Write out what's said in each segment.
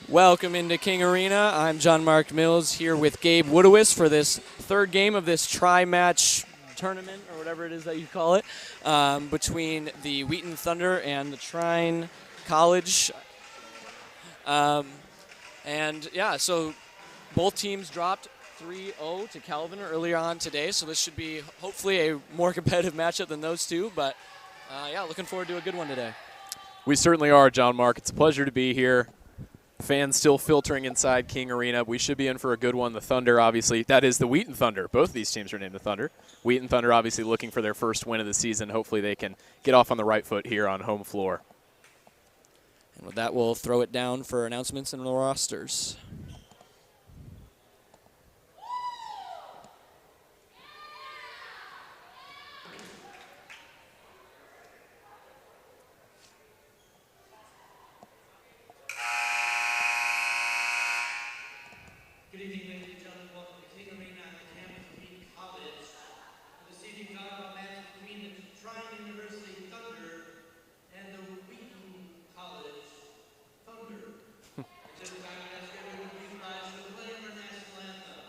Welcome into King Arena. I'm John Mark Mills here with Gabe Woodowis for this third game of this tri-match tournament, or whatever it is that you call it, between the Wheaton Thunder and the Trine College. So both teams dropped 3-0 to Calvin earlier on today, so this should be hopefully a more competitive matchup than those two, but looking forward to a good one today. We certainly are, John Mark. It's a pleasure to be here. Fans still filtering inside King Arena. We should be in for a good one. The Thunder, obviously, that is the Wheaton Thunder. Both of these teams are named the Thunder. Wheaton Thunder obviously looking for their first win of the season. Hopefully they can get off on the right foot here on home floor. And with that, we'll throw it down for announcements and the rosters. Good evening, ladies and gentlemen. Welcome to King Arena at the campus of Wheaton College. This evening, volleyball match between the Trine University Thunder and the Wheaton College Thunder. At this time, I ask everyone to please rise for the playing of our national anthem.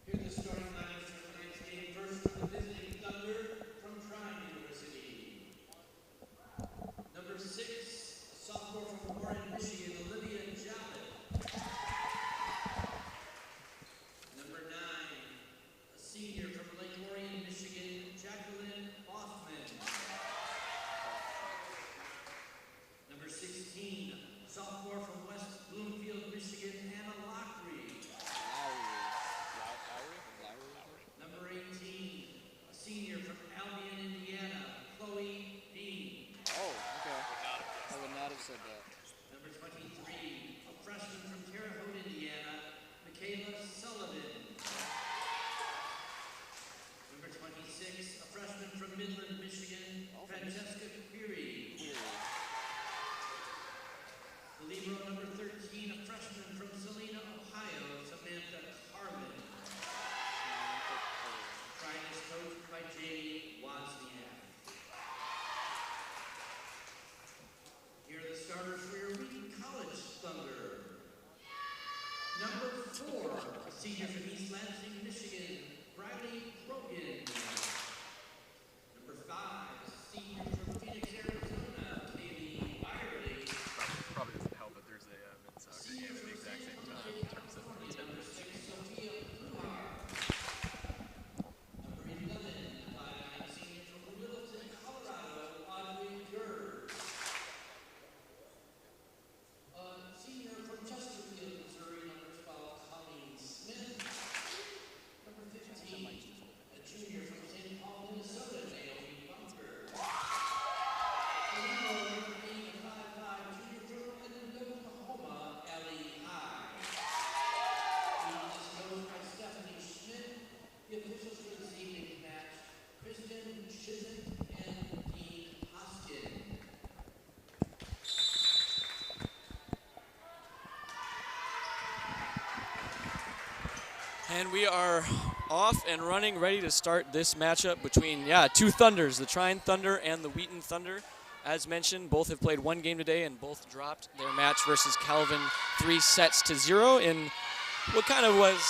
Here are the starting lineups for tonight's game. First, for the visiting Thunder from Trine University. Number 6, a sophomore from Warren, Michigan, Olivia Jallet. Number 9, a senior from Lake Orion, Michigan, Jacqueline Hoffman. Number 16, a sophomore from West Bloomfield, Michigan, Anna Lockery. Number 18, a senior from Albion, Indiana, Chloe Dean. Oh, okay. I would not have said that. Number 23, a freshman from Terre Haute, Indiana, Michaela Sullivan. Number 26, a freshman from Midland, Michigan, Francesca Query. The libero number 13, a freshman from Salina, Ohio, Samantha Carlin. Trine is coached by Jamie Wozniak. Here are the starters for your Wheaton College Thunder. Number 4, a senior from East Lansing, Michigan, Briley Brogan. Number 5, a senior from Phoenix, Arizona, Kaylee Byerly. Probably doesn't help, but there's a men's soccer game at the exact same time in terms of Number 6, Sophia Luhar. Number 11, a 5'9" senior from Littleton, Colorado, Audrey Gers. A senior from Chesterfield, Missouri, number 12, Colleen Smith. Number 15, a junior from St. Paul, Minnesota, Naomi Bunker. A number 8, a 5'5" junior from Edmonton, Oklahoma, Ellie High. Wheaton is coached by Stephanie Schmidt. The officials for this evening's match, Kristen Chisholm and Dean Hoskin. And we are off and running, ready to start this matchup between, two Thunders, the Trine Thunder and the Wheaton Thunder. as mentioned, both have played one game today and both dropped their match versus Calvin 3-0 in what kind of was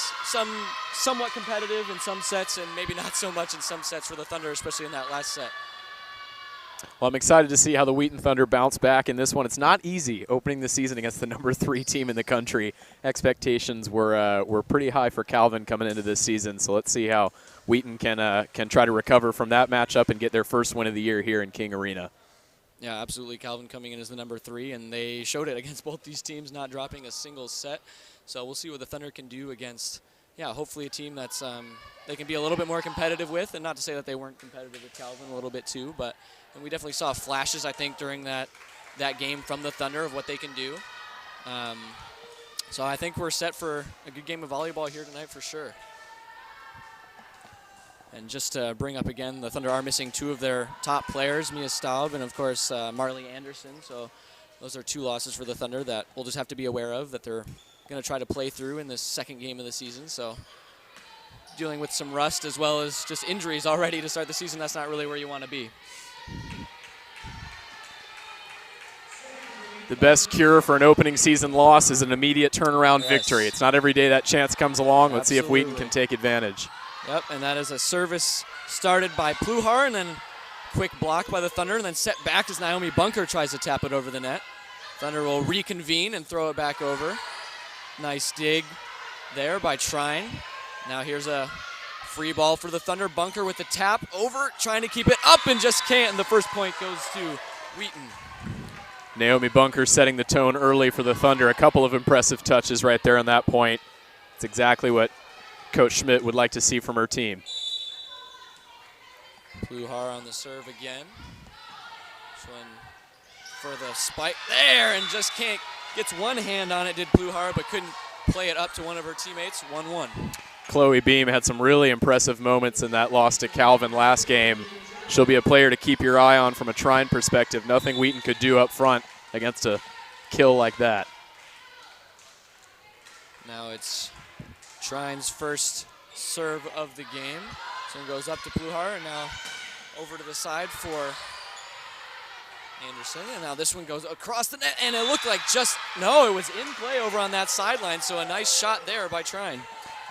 somewhat competitive in some sets and maybe not so much in some sets for the Thunder, especially in that last set. Well, I'm excited to see how the Wheaton Thunder bounce back in this one. It's not easy opening the season against the number 3 team in the country. Expectations were pretty high for Calvin coming into this season, so let's see how Wheaton can try to recover from that matchup and get their first win of the year here in King Arena. Yeah, absolutely. Calvin coming in as the number 3, and they showed it against both these teams, not dropping a single set. So we'll see what the Thunder can do against, hopefully a team that's they can be a little bit more competitive with, and not to say that they weren't competitive with Calvin a little bit too, but and we definitely saw flashes, I think, during that game from the Thunder of what they can do. So I think we're set for a good game of volleyball here tonight for sure. And just to bring up again, the Thunder are missing 2 of their top players, Mia Staub and, of course, Marley Anderson. So those are 2 losses for the Thunder that we'll just have to be aware of, that they're going to try to play through in this second game of the season. So dealing with some rust as well as just injuries already to start the season, that's not really where you want to be. The best cure for an opening season loss is an immediate turnaround victory. It's not every day that chance comes along. Let's see if Wheaton can take advantage. Yep, and that is a service started by Pluhar, and then quick block by the Thunder, and then set back as Naomi Bunker tries to tap it over the net. Thunder will reconvene and throw it back over. Nice dig there by Trine. Now here's a free ball for the Thunder. Bunker with the tap over, trying to keep it up and just can't, and the first point goes to Wheaton. Naomi Bunker setting the tone early for the Thunder. A couple of impressive touches right there on that point. It's exactly what Coach Schmidt would like to see from her team. Pluhar on the serve again. This one for the spike there, and just can't, gets one hand on it, did Pluhar, but couldn't play it up to one of her teammates. 1-1. Chloe Beam had some really impressive moments in that loss to Calvin last game. She'll be a player to keep your eye on from a Trine perspective. Nothing Wheaton could do up front against a kill like that. Now it's Trine's first serve of the game. So it goes up to Pluhar, and now over to the side for Anderson. And now this one goes across the net, and it looked like it was in play over on that sideline, so a nice shot there by Trine.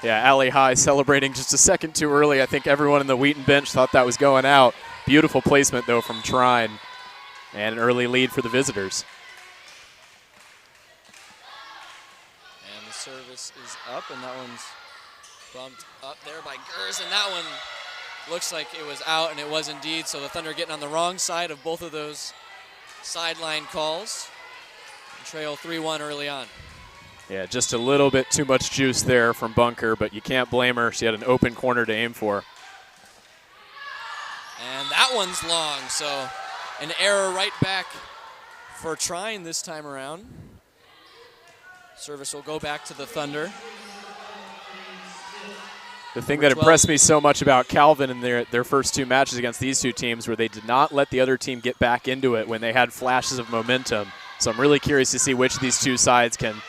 Yeah, Allie High celebrating just a second too early. I think everyone in the Wheaton bench thought that was going out. Beautiful placement, though, from Trine, and an early lead for the visitors. And the service is up, and that one's bumped up there by Gers, and that one looks like it was out, and it was indeed. So the Thunder getting on the wrong side of both of those sideline calls. And trail 3-1 early on. Yeah, just a little bit too much juice there from Bunker, but you can't blame her. She had an open corner to aim for. And that one's long, so an error right back for Trine this time around. Service will go back to the Thunder. The thing that impressed me so much about Calvin in their first 2 matches against these 2 teams were they did not let the other team get back into it when they had flashes of momentum. So I'm really curious to see which of these 2 sides can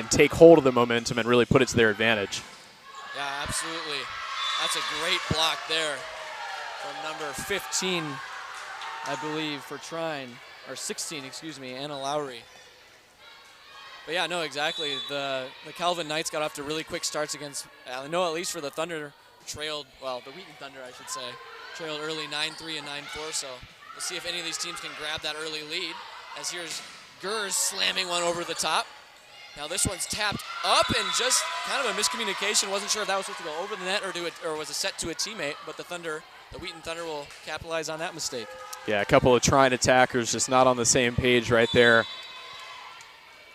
take hold of the momentum and really put it to their advantage. Yeah, absolutely. That's a great block there from number 15, I believe, for Trine, or 16, excuse me, Anna Lowry. But yeah, no, exactly. The Calvin Knights got off to really quick starts against, I know at least for the Thunder, the Wheaton Thunder, I should say, trailed early 9-3 and 9-4, so we'll see if any of these teams can grab that early lead, as here's Gers slamming one over the top. Now this one's tapped up, and just kind of a miscommunication. Wasn't sure if that was supposed to go over the net or was it set to a teammate, but the Wheaton Thunder will capitalize on that mistake. Yeah, a couple of Trine attackers just not on the same page right there.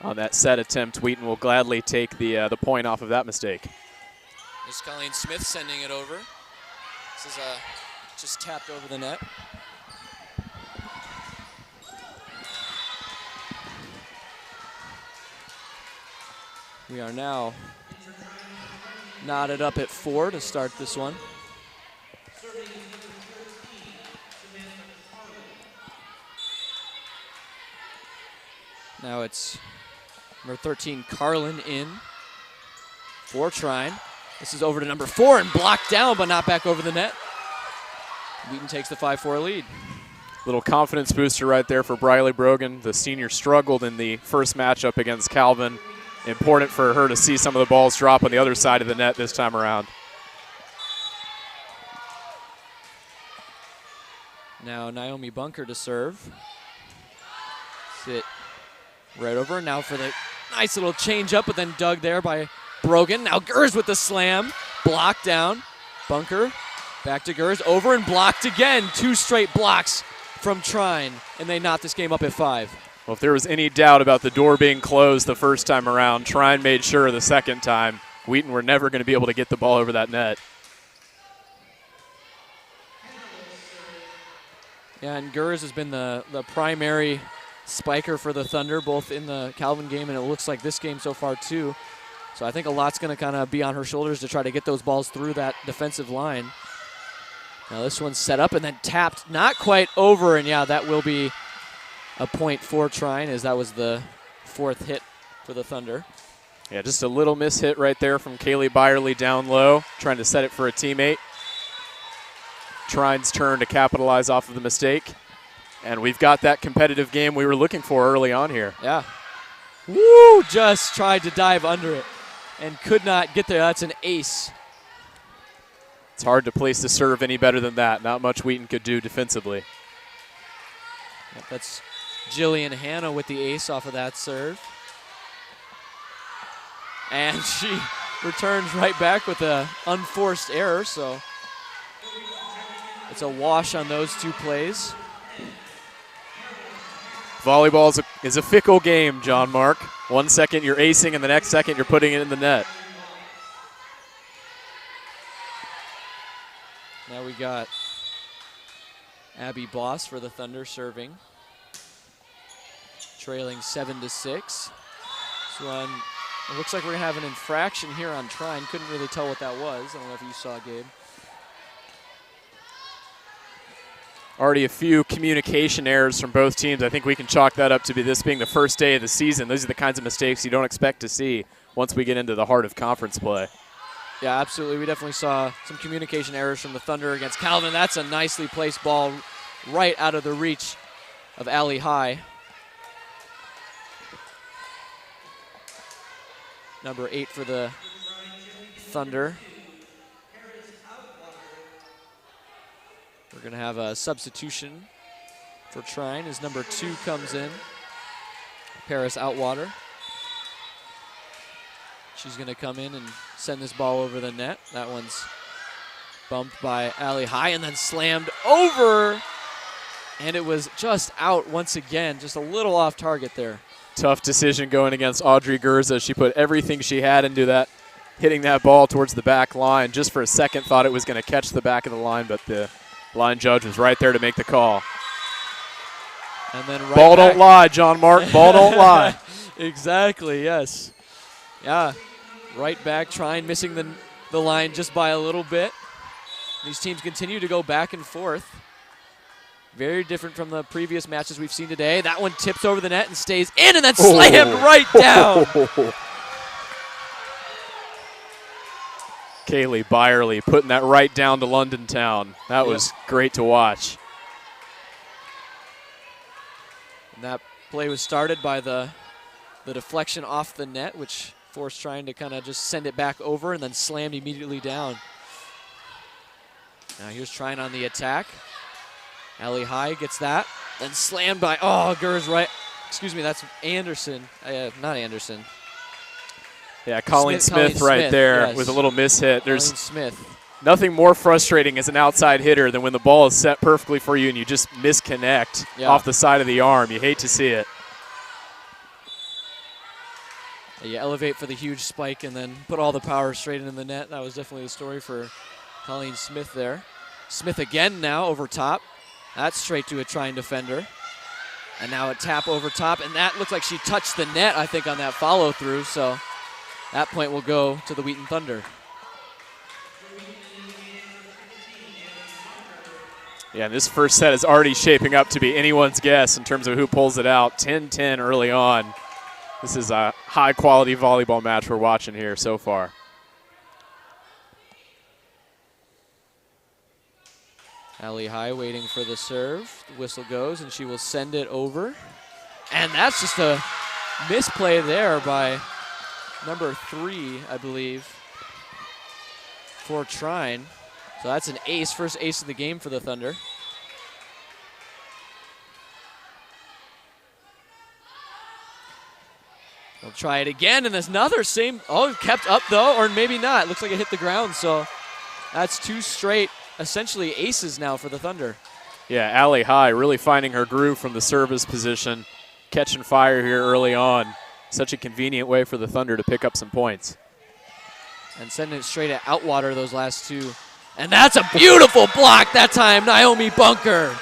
On that set attempt, Wheaton will gladly take the point off of that mistake. This is Colleen Smith sending it over. This is just tapped over the net. We are now knotted up at 4 to start this one. Now it's number 13, Carlin, in for Trine. This is over to number 4 and blocked down, but not back over the net. Wheaton takes the 5-4 lead. Little confidence booster right there for Briley Brogan. The senior struggled in the first matchup against Calvin. Important for her to see some of the balls drop on the other side of the net this time around. Now Naomi Bunker to serve. Sit right over. Now for the nice little change up, but then dug there by Brogan. Now Gers with the slam. Blocked down. Bunker back to Gers. Over and blocked again. 2 straight blocks from Trine, and they knot this game up at 5. Well, if there was any doubt about the door being closed the first time around, Trine made sure the second time. Wheaton were never going to be able to get the ball over that net. Yeah, and Gers has been the primary spiker for the Thunder, both in the Calvin game and it looks like this game so far too. So I think a lot's going to kind of be on her shoulders to try to get those balls through that defensive line. Now this one's set up and then tapped, not quite over, and yeah, that will be a point for Trine, as that was the 4th hit for the Thunder. Yeah, just a little miss hit right there from Kaylee Byerly down low, trying to set it for a teammate. Trine's turn to capitalize off of the mistake. And we've got that competitive game we were looking for early on here. Yeah. Woo! Just tried to dive under it and could not get there. That's an ace. It's hard to place the serve any better than that. Not much Wheaton could do defensively. Yep, that's Jillian Hanna with the ace off of that serve. And she returns right back with an unforced error, so it's a wash on those 2 plays. Volleyball is a fickle game, John Mark. 1 second you're acing, and the next second you're putting it in the net. Now we got Abby Boss for the Thunder serving. Trailing 7-6. This one, it looks like we're going to have an infraction here on Trine. Couldn't really tell what that was. I don't know if you saw, Gabe. Already a few communication errors from both teams. I think we can chalk that up to this being the first day of the season. Those are the kinds of mistakes you don't expect to see once we get into the heart of conference play. Yeah, absolutely. We definitely saw some communication errors from the Thunder against Calvin. That's a nicely placed ball right out of the reach of Allie High. Number 8 for the Thunder. We're going to have a substitution for Trine as number 2 comes in. Paris Outwater. She's going to come in and send this ball over the net. That one's bumped by Allie High and then slammed over. And it was just out once again, just a little off target there. Tough decision going against Audrey Gurza. She put everything she had into that, hitting that ball towards the back line. Just for a second thought it was going to catch the back of the line, but the line judge was right there to make the call. And then right ball back. Don't lie, John Mark. Ball don't lie. Exactly, yes. Yeah, right back, Trine missing the line just by a little bit. These teams continue to go back and forth. Very different from the previous matches we've seen today. That one tips over the net and stays in and then slammed right down. Kaylee Byerly putting that right down to London Town. That was great to watch. And that play was started by the deflection off the net, which forced Trine to kind of just send it back over and then slammed immediately down. Now here's Trine on the attack. Allie High gets that, then slammed by, Gers right. Excuse me, that's Anderson. Not Anderson. Yeah, Colleen Smith right there with a little mishit. There's Smith. Nothing more frustrating as an outside hitter than when the ball is set perfectly for you and you just misconnect off the side of the arm. You hate to see it. You elevate for the huge spike and then put all the power straight into the net. That was definitely the story for Colleen Smith there. Smith again now over top. That's straight to a Trine defender. And now a tap over top, and that looks like she touched the net, I think, on that follow-through. So that point will go to the Wheaton Thunder. Yeah, and this first set is already shaping up to be anyone's guess in terms of who pulls it out. 10-10 early on. This is a high-quality volleyball match we're watching here so far. Allie High waiting for the serve. The whistle goes, and she will send it over. And that's just a misplay there by number 3, I believe, for Trine. So that's an ace, first ace of the game for the Thunder. They'll try it again, and there's another same. Oh, kept up though, or maybe not. Looks like it hit the ground, so that's 2 straight, essentially aces now for the Thunder. Yeah, Allie High really finding her groove from the service position, catching fire here early on. Such a convenient way for the Thunder to pick up some points. And sending it straight at Outwater those last 2. And that's a beautiful block that time, Naomi Bunker.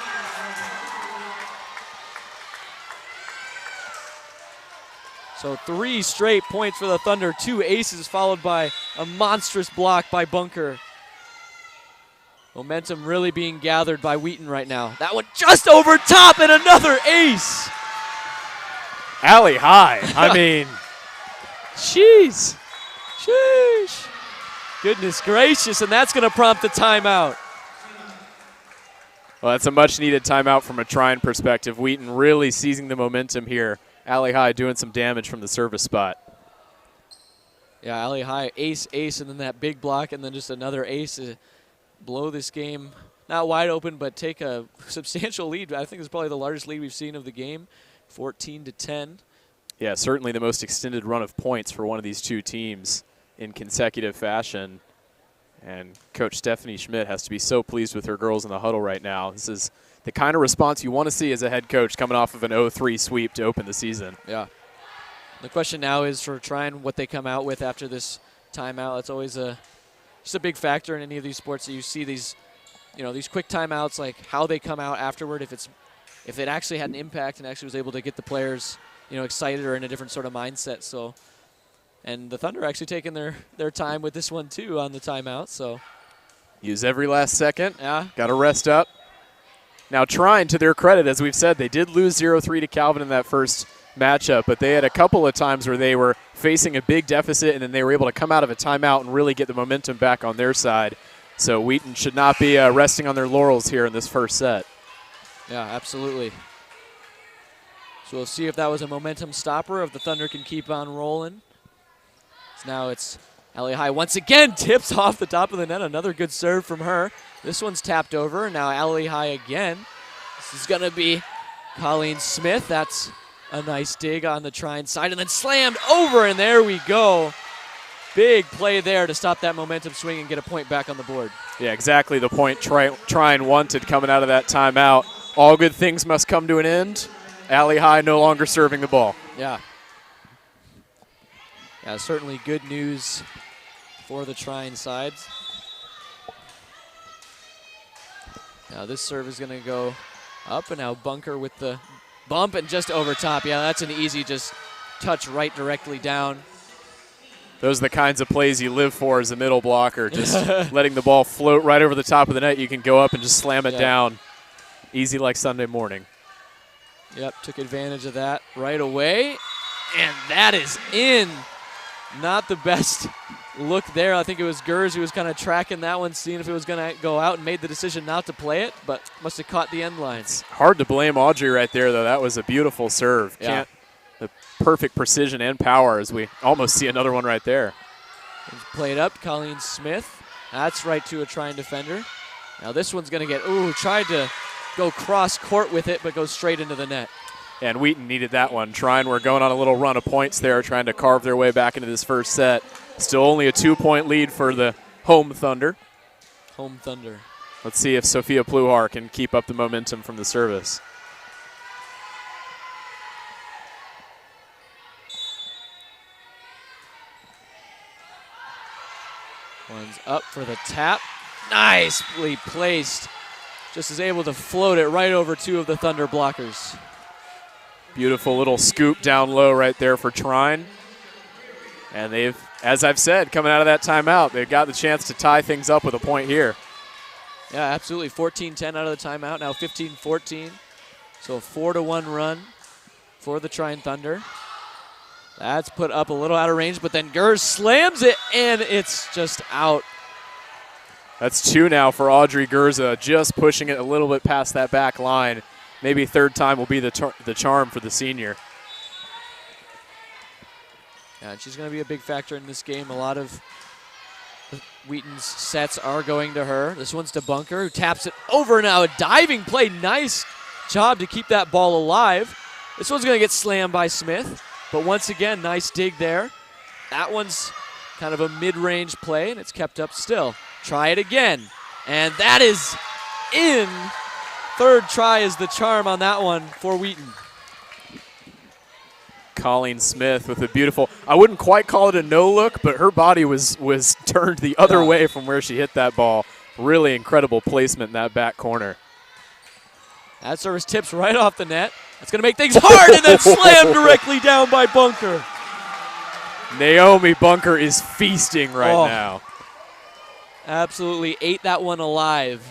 So 3 straight points for the Thunder, 2 aces followed by a monstrous block by Bunker. Momentum really being gathered by Wheaton right now. That one just over top and another ace. Allie High, I mean, Sheesh. Goodness gracious, and that's going to prompt a timeout. well, that's a much-needed timeout from a Trine perspective. Wheaton really seizing the momentum here. Allie High doing some damage from the service spot. Yeah, Allie High, ace, and then that big block, and then just another ace to blow this game, not wide open, but take a substantial lead. I think it's probably the largest lead we've seen of the game, 14-10. Yeah, certainly the most extended run of points for one of these 2 teams in consecutive fashion. And Coach Stephanie Schmidt has to be so pleased with her girls in the huddle right now. This is the kind of response you want to see as a head coach coming off of an 0-3 sweep to open the season. Yeah. The question now is for trying what they come out with after this timeout. That's always just a big factor in any of these sports that you see these, these quick timeouts, like how they come out afterward. If it actually had an impact and actually was able to get the players, excited or in a different sort of mindset. So, and the Thunder actually taking their time with this one too on the timeout. So, use every last second. Yeah. Got to rest up. Now, Trine, to their credit, as we've said, they did lose 0-3 to Calvin in that first matchup, but they had a couple of times where they were facing a big deficit and then they were able to come out of a timeout and really get the momentum back on their side. So Wheaton should not be resting on their laurels here in this first set. Yeah, absolutely. So we'll see if that was a momentum stopper, if the Thunder can keep on rolling. So now it's Allie High once again tips off the top of the net. Another good serve from her. This one's tapped over. Now Allie High again. This is going to be Colleen Smith. That's a nice dig on the Trine side, and then slammed over, and there we go. Big play there to stop that momentum swing and get a point back on the board. Yeah, exactly the point Trine wanted coming out of that timeout. All good things must come to an end. Allie High no longer serving the ball. Yeah. Yeah, certainly good news for the Trine sides. Now this serve is going to go up, and now Bunker with the bump and just over top. Yeah, that's an easy just touch right directly down. Those are the kinds of plays you live for as a middle blocker, just letting the ball float right over the top of the net. You can go up and just slam it down. Easy like Sunday morning. Yep, took advantage of that right away, and that is in. Not the best look there. I think it was Gers who was kind of tracking that one, seeing if it was going to go out, and made the decision not to play it, but must have caught the end lines. Hard to blame Audrey right there, though. That was a beautiful serve. Yeah. The perfect precision and power as we almost see another one right there. Played up, Colleen Smith. That's right to a Trine defender. Now this one's going to get, tried to go cross court with it, but goes straight into the net. And Wheaton needed that one. Trine were going on a little run of points there, trying to carve their way back into this first set. Still only a 2-point lead for the home Thunder. Home Thunder. Let's see if Sophia Pluhar can keep up the momentum from the service. One's up for the tap. Nicely placed. Just is able to float it right over 2 of the Thunder blockers. Beautiful little scoop down low right there for Trine. And they've, as I've said, coming out of that timeout, they've got the chance to tie things up with a point here. Yeah, absolutely. 14-10 out of the timeout. Now 15-14. So a 4-1 run for the Trine Thunder. That's put up a little out of range, but then Gers slams it, and it's just out. That's 2 now for Audrey Gurza, just pushing it a little bit past that back line. Maybe third time will be the charm for the senior. Yeah, and she's going to be a big factor in this game. A lot of Wheaton's sets are going to her. This one's to Bunker, who taps it over now. A diving play. Nice job to keep that ball alive. This one's going to get slammed by Smith. But once again, nice dig there. That one's kind of a mid-range play, and it's kept up still. Try it again. And that is in. Third try is the charm on that one for Wheaton. Colleen Smith with a beautiful, I wouldn't quite call it a no-look, but her body was turned the other way from where she hit that ball. Really incredible placement in that back corner. That service tips right off the net. That's going to make things hard and then slammed directly down by Bunker. Naomi Bunker is feasting right now. Absolutely ate that one alive.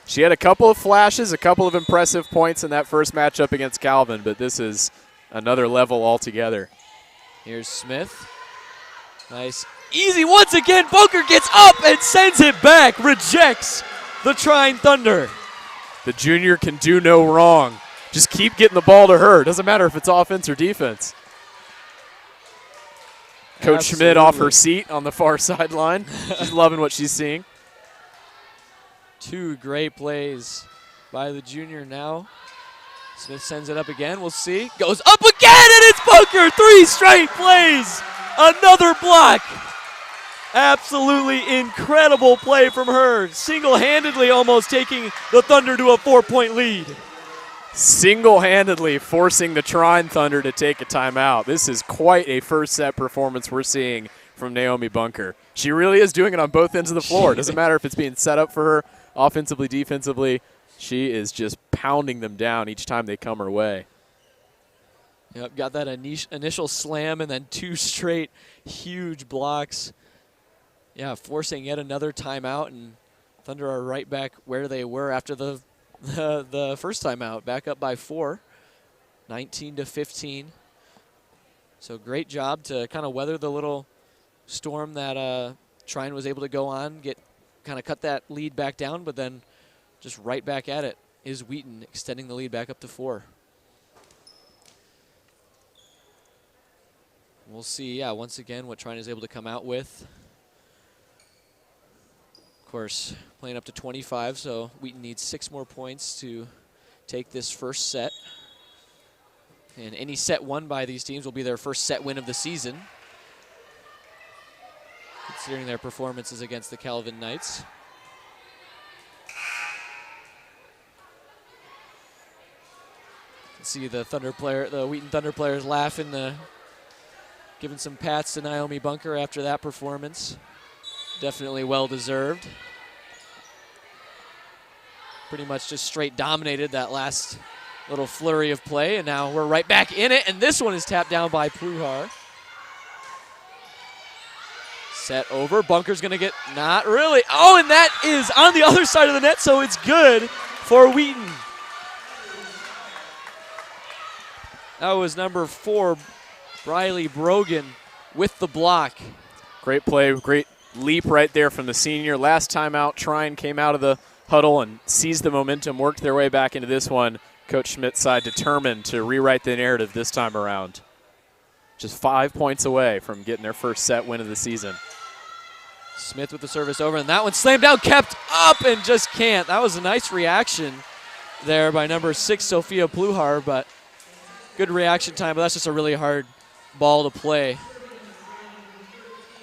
She had a couple of flashes, a couple of impressive points in that first matchup against Calvin, but this is another level altogether. Here's Smith. Nice. Easy once again. Bunker gets up and sends it back. Rejects the Trine Thunder. The junior can do no wrong. Just keep getting the ball to her. Doesn't matter if it's offense or defense. Coach Schmidt off her seat on the far sideline. She's loving what she's seeing. 2 great plays by the junior now. Smith sends it up again. We'll see. Goes up again, and it's Bunker. 3 straight plays. Another block. Absolutely incredible play from her. Single-handedly almost taking the Thunder to a 4-point lead. Single-handedly forcing the Trine Thunder to take a timeout. This is quite a first set performance we're seeing from Naomi Bunker. She really is doing it on both ends of the floor. It doesn't matter if it's being set up for her offensively, defensively. She is just pounding them down each time they come her way. Yep, got that initial slam and then 2 straight huge blocks. Yeah, forcing yet another timeout, and Thunder are right back where they were after the first timeout, back up by 4, 19-15. So great job to kind of weather the little storm that Trine was able to go on, kind of cut that lead back down, but then just right back at it is Wheaton, extending the lead back up to 4. We'll see, once again, what Trine is able to come out with. Of course, playing up to 25, so Wheaton needs 6 more points to take this first set. And any set won by these teams will be their first set win of the season, considering their performances against the Calvin Knights. See the Wheaton Thunder players laughing, giving some pats to Naomi Bunker after that performance. Definitely well deserved. Pretty much just straight dominated that last little flurry of play, and now we're right back in it, and this one is tapped down by Pluhar. Set over. Bunker's going to get, not really. Oh, and that is on the other side of the net, so it's good for Wheaton. That was number 4, Briley Brogan, with the block. Great play, great leap right there from the senior. Last time out, Trine came out of the huddle and seized the momentum, worked their way back into this one. Coach Schmidt's side determined to rewrite the narrative this time around. Just 5 points away from getting their first set win of the season. Smith with the service over, and that one slammed down, kept up, and just can't. That was a nice reaction there by number 6, Sophia Pluhar, but good reaction time, but that's just a really hard ball to play.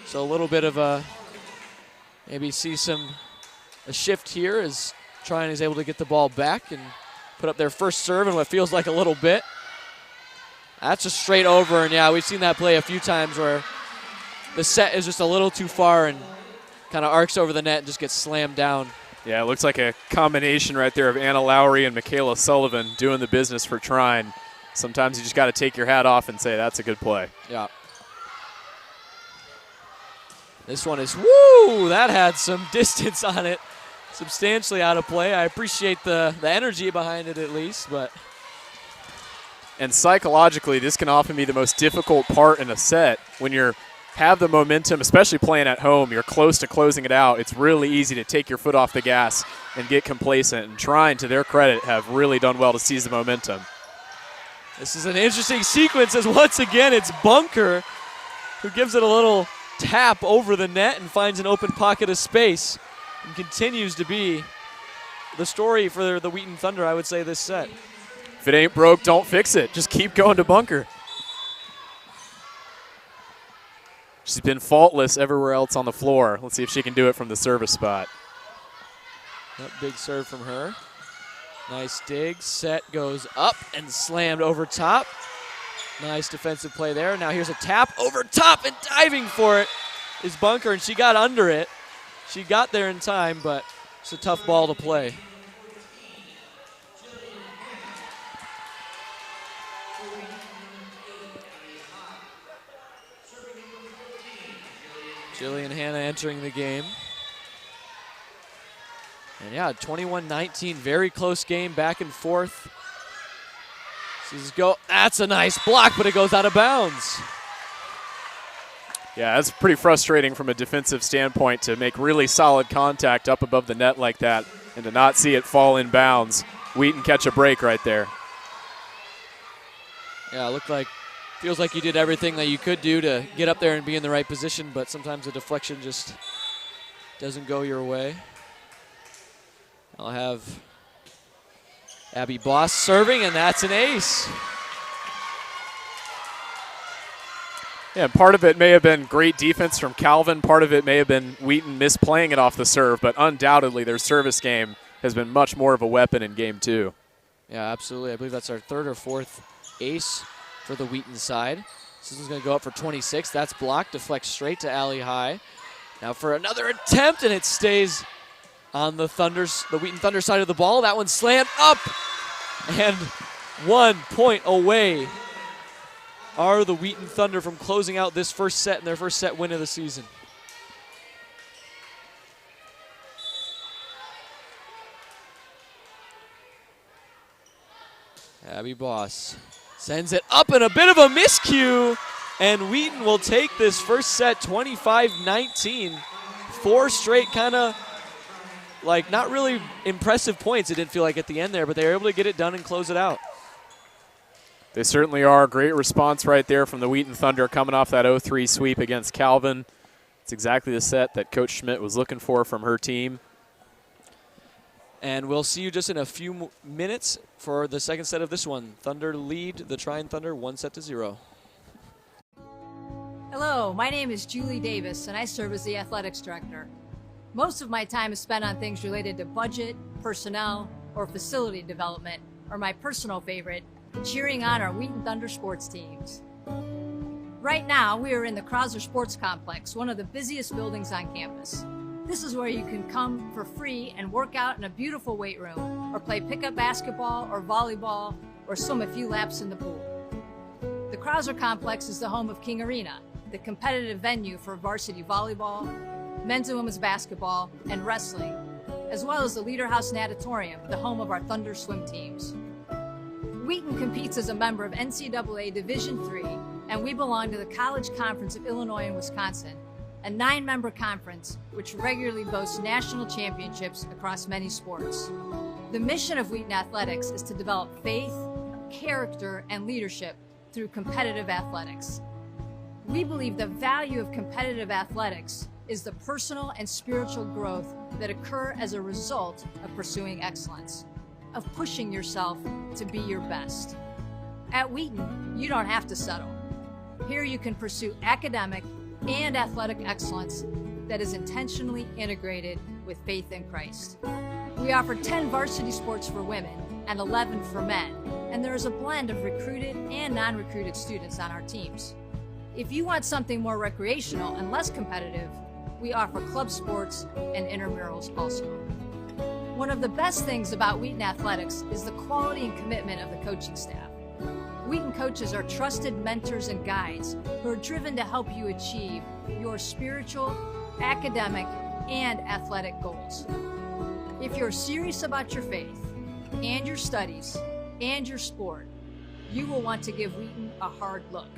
So a little bit of maybe see a shift here as Trine is able to get the ball back and put up their first serve in what feels like a little bit. That's just straight over, and we've seen that play a few times where the set is just a little too far and kind of arcs over the net and just gets slammed down. Yeah, it looks like a combination right there of Anna Lowry and Michaela Sullivan doing the business for Trine. Sometimes you just got to take your hat off and say that's a good play. Yeah. This one is, woo, that had some distance on it. Substantially out of play. I appreciate the energy behind it at least, but. And psychologically, this can often be the most difficult part in a set when you're have the momentum, especially playing at home, you're close to closing it out, it's really easy to take your foot off the gas and get complacent. And Trine, to their credit, have really done well to seize the momentum. This is an interesting sequence as once again it's Bunker who gives it a little tap over the net and finds an open pocket of space and continues to be the story for the Wheaton Thunder, I would say, this set. If it ain't broke, don't fix it. Just keep going to Bunker. She's been faultless everywhere else on the floor. Let's see if she can do it from the service spot. That big serve from her. Nice dig. Set goes up and slammed over top. Nice defensive play there. Now here's a tap over top, and diving for it is Bunker, and she got under it. She got there in time, but it's a tough ball to play. Jillian Hanna entering the game. And yeah, 21-19, very close game, back and forth. That's a nice block, but it goes out of bounds. Yeah, that's pretty frustrating from a defensive standpoint to make really solid contact up above the net like that and to not see it fall in bounds. Wheaton catch a break right there. Yeah, it feels like you did everything that you could do to get up there and be in the right position, but sometimes the deflection just doesn't go your way. I'll have Abby Boss serving, and that's an ace. Yeah, part of it may have been great defense from Calvin. Part of it may have been Wheaton misplaying it off the serve, but undoubtedly their service game has been much more of a weapon in game two. Yeah, absolutely. I believe that's our third or fourth ace for the Wheaton side. This is going to go up for 26. That's blocked, deflects straight to Alley High. Now for another attempt, and it stays on the Wheaton Thunder side of the ball. That one slammed up, and 1 point away are the Wheaton Thunder from closing out this first set and their first set win of the season. Abby Boss sends it up, and a bit of a miscue, and Wheaton will take this first set 25-19. 4 straight kind of not really impressive points, it didn't feel like at the end there, but they were able to get it done and close it out. They certainly are. Great response right there from the Wheaton Thunder coming off that 0-3 sweep against Calvin. It's exactly the set that Coach Schmidt was looking for from her team. And we'll see you just in a few minutes for the second set of this one. Thunder lead the Trine Thunder 1-0. Hello, my name is Julie Davis, and I serve as the athletics director. Most of my time is spent on things related to budget, personnel, or facility development, or my personal favorite, cheering on our Wheaton Thunder sports teams. Right now, we are in the Krauser Sports Complex, one of the busiest buildings on campus. This is where you can come for free and work out in a beautiful weight room, or play pickup basketball or volleyball, or swim a few laps in the pool. The Krauser Complex is the home of King Arena, the competitive venue for varsity volleyball, men's and women's basketball, and wrestling, as well as the Leader House Natatorium, the home of our Thunder swim teams. Wheaton competes as a member of NCAA Division III, and we belong to the College Conference of Illinois and Wisconsin, a 9-member conference which regularly boasts national championships across many sports. The mission of Wheaton Athletics is to develop faith, character, and leadership through competitive athletics. We believe the value of competitive athletics is the personal and spiritual growth that occur as a result of pursuing excellence, of pushing yourself to be your best. At Wheaton, you don't have to settle. Here you can pursue academic and athletic excellence that is intentionally integrated with faith in Christ. We offer 10 varsity sports for women and 11 for men, and there is a blend of recruited and non-recruited students on our teams. If you want something more recreational and less competitive, we offer club sports and intramurals also. One of the best things about Wheaton Athletics is the quality and commitment of the coaching staff. Wheaton coaches are trusted mentors and guides who are driven to help you achieve your spiritual, academic, and athletic goals. If you're serious about your faith and your studies and your sport, you will want to give Wheaton a hard look.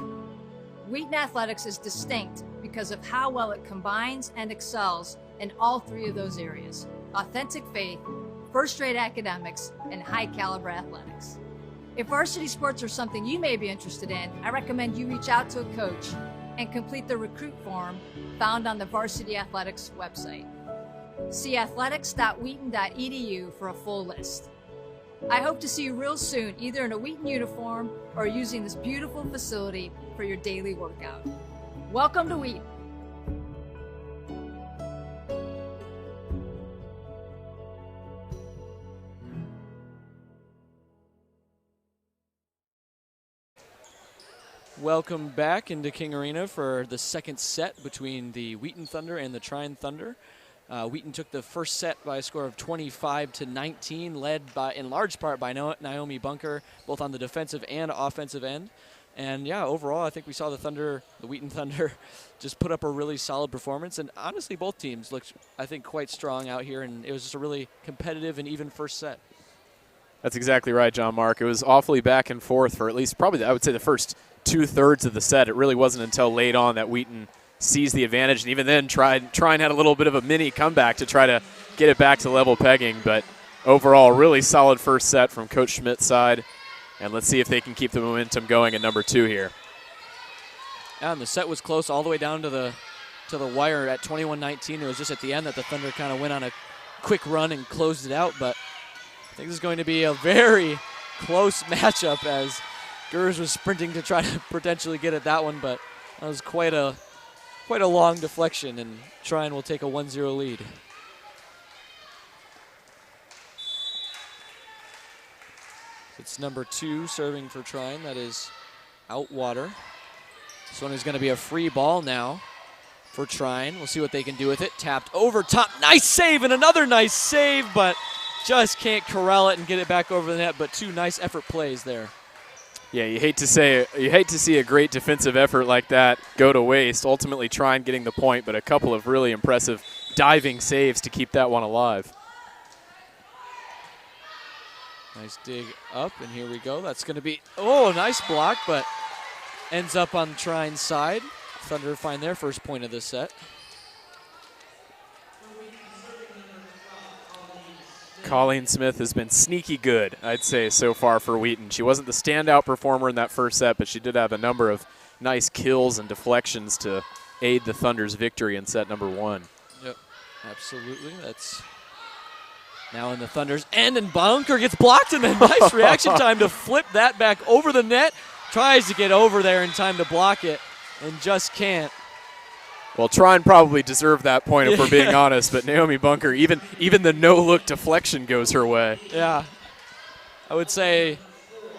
Wheaton Athletics is distinct because of how well it combines and excels in all three of those areas: authentic faith, first-rate academics, and high-caliber athletics. If varsity sports are something you may be interested in, I recommend you reach out to a coach and complete the recruit form found on the Varsity Athletics website. See athletics.wheaton.edu for a full list. I hope to see you real soon, either in a Wheaton uniform or using this beautiful facility for your daily workout. Welcome to Wheaton. Welcome back into King Arena for the second set between the Wheaton Thunder and the Trine Thunder. Wheaton took the first set by a score of 25-19, led by, in large part by Naomi Bunker, both on the defensive and offensive end. And yeah, overall, I think we saw the Wheaton Thunder, just put up a really solid performance. And honestly, both teams looked, I think, quite strong out here, and it was just a really competitive and even first set. That's exactly right, John Mark. It was awfully back and forth for at least probably, I would say, the first two-thirds of the set. It really wasn't until late on that Wheaton seized the advantage, and even then Trine had a little bit of a mini comeback to try to get it back to level pegging. But overall, really solid first set from Coach Schmidt's side, and let's see if they can keep the momentum going at number 2 here. And the set was close all the way down to the wire at 21-19. It was just at the end that the Thunder kind of went on a quick run and closed it out. But I think this is going to be a very close matchup, as Gers was sprinting to try to potentially get at that one, but that was quite a long deflection, and Trine will take a 1-0 lead. It's number 2 serving for Trine. That is Outwater. This one is going to be a free ball now for Trine. We'll see what they can do with it. Tapped over top. Nice save, and another nice save, but just can't corral it and get it back over the net. But 2 nice effort plays there. Yeah, you hate to see a great defensive effort like that go to waste. Ultimately, Trine getting the point, but a couple of really impressive diving saves to keep that one alive. Nice dig up, and here we go. That's going to be, oh, a nice block, but ends up on Trine's side. Thunder find their first point of this set. Colleen Smith has been sneaky good, I'd say, so far for Wheaton. She wasn't the standout performer in that first set, but she did have a number of nice kills and deflections to aid the Thunder's victory in set number 1. Yep, absolutely. That's now in the Thunder's end, and Bunker gets blocked, and then nice reaction time to flip that back over the net. Tries to get over there in time to block it, and just can't. Well, Trine probably deserved that point if we're being honest, but Naomi Bunker, even the no-look deflection goes her way. Yeah, I would say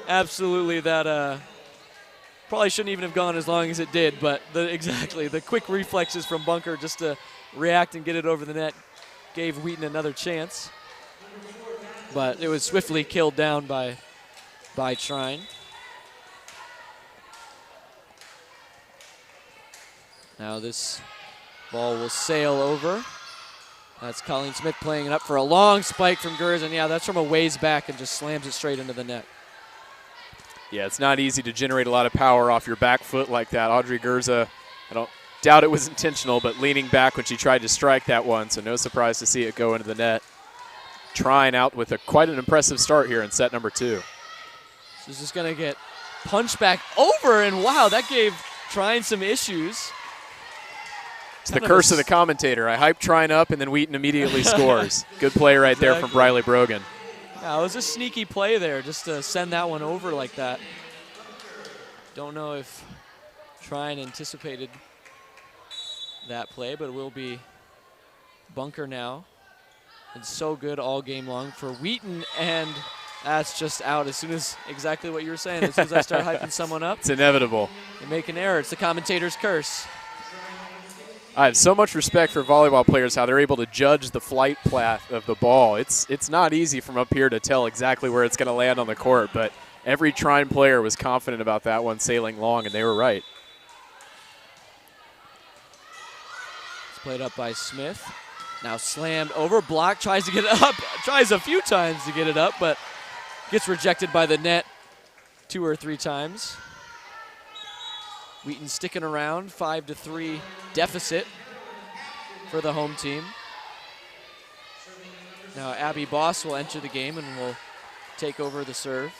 absolutely that probably shouldn't even have gone as long as it did, but exactly, the quick reflexes from Bunker just to react and get it over the net gave Wheaton another chance. But it was swiftly killed down by Trine. Now this ball will sail over. That's Colleen Smith playing it up for a long spike from Gers, and yeah, that's from a ways back and just slams it straight into the net. Yeah, it's not easy to generate a lot of power off your back foot like that. Audrey Gerza, I don't doubt it was intentional, but leaning back when she tried to strike that one, so no surprise to see it go into the net. Trine out with quite an impressive start here in set number 2. This is just going to get punched back over, and wow, that gave Trine some issues. It's the curse of the commentator. I hype Trine up, and then Wheaton immediately scores. Good play right there from Briley Brogan. Yeah, it was a sneaky play there just to send that one over like that. Don't know if Trine anticipated that play, but it will be Bunker now. And so good all game long for Wheaton, and that's just out as soon as, exactly what you were saying, as soon as I start hyping someone up. It's inevitable. They make an error. It's the commentator's curse. I have so much respect for volleyball players, how they're able to judge the flight path of the ball. It's not easy from up here to tell exactly where it's going to land on the court, but every Trine player was confident about that one sailing long, and they were right. It's played up by Smith. Now slammed over, block, tries to get it up, tries a few times to get it up, but gets rejected by the net 2 or 3 times. Wheaton sticking around, 5-3 deficit for the home team. Now Abby Boss will enter the game and will take over the serve.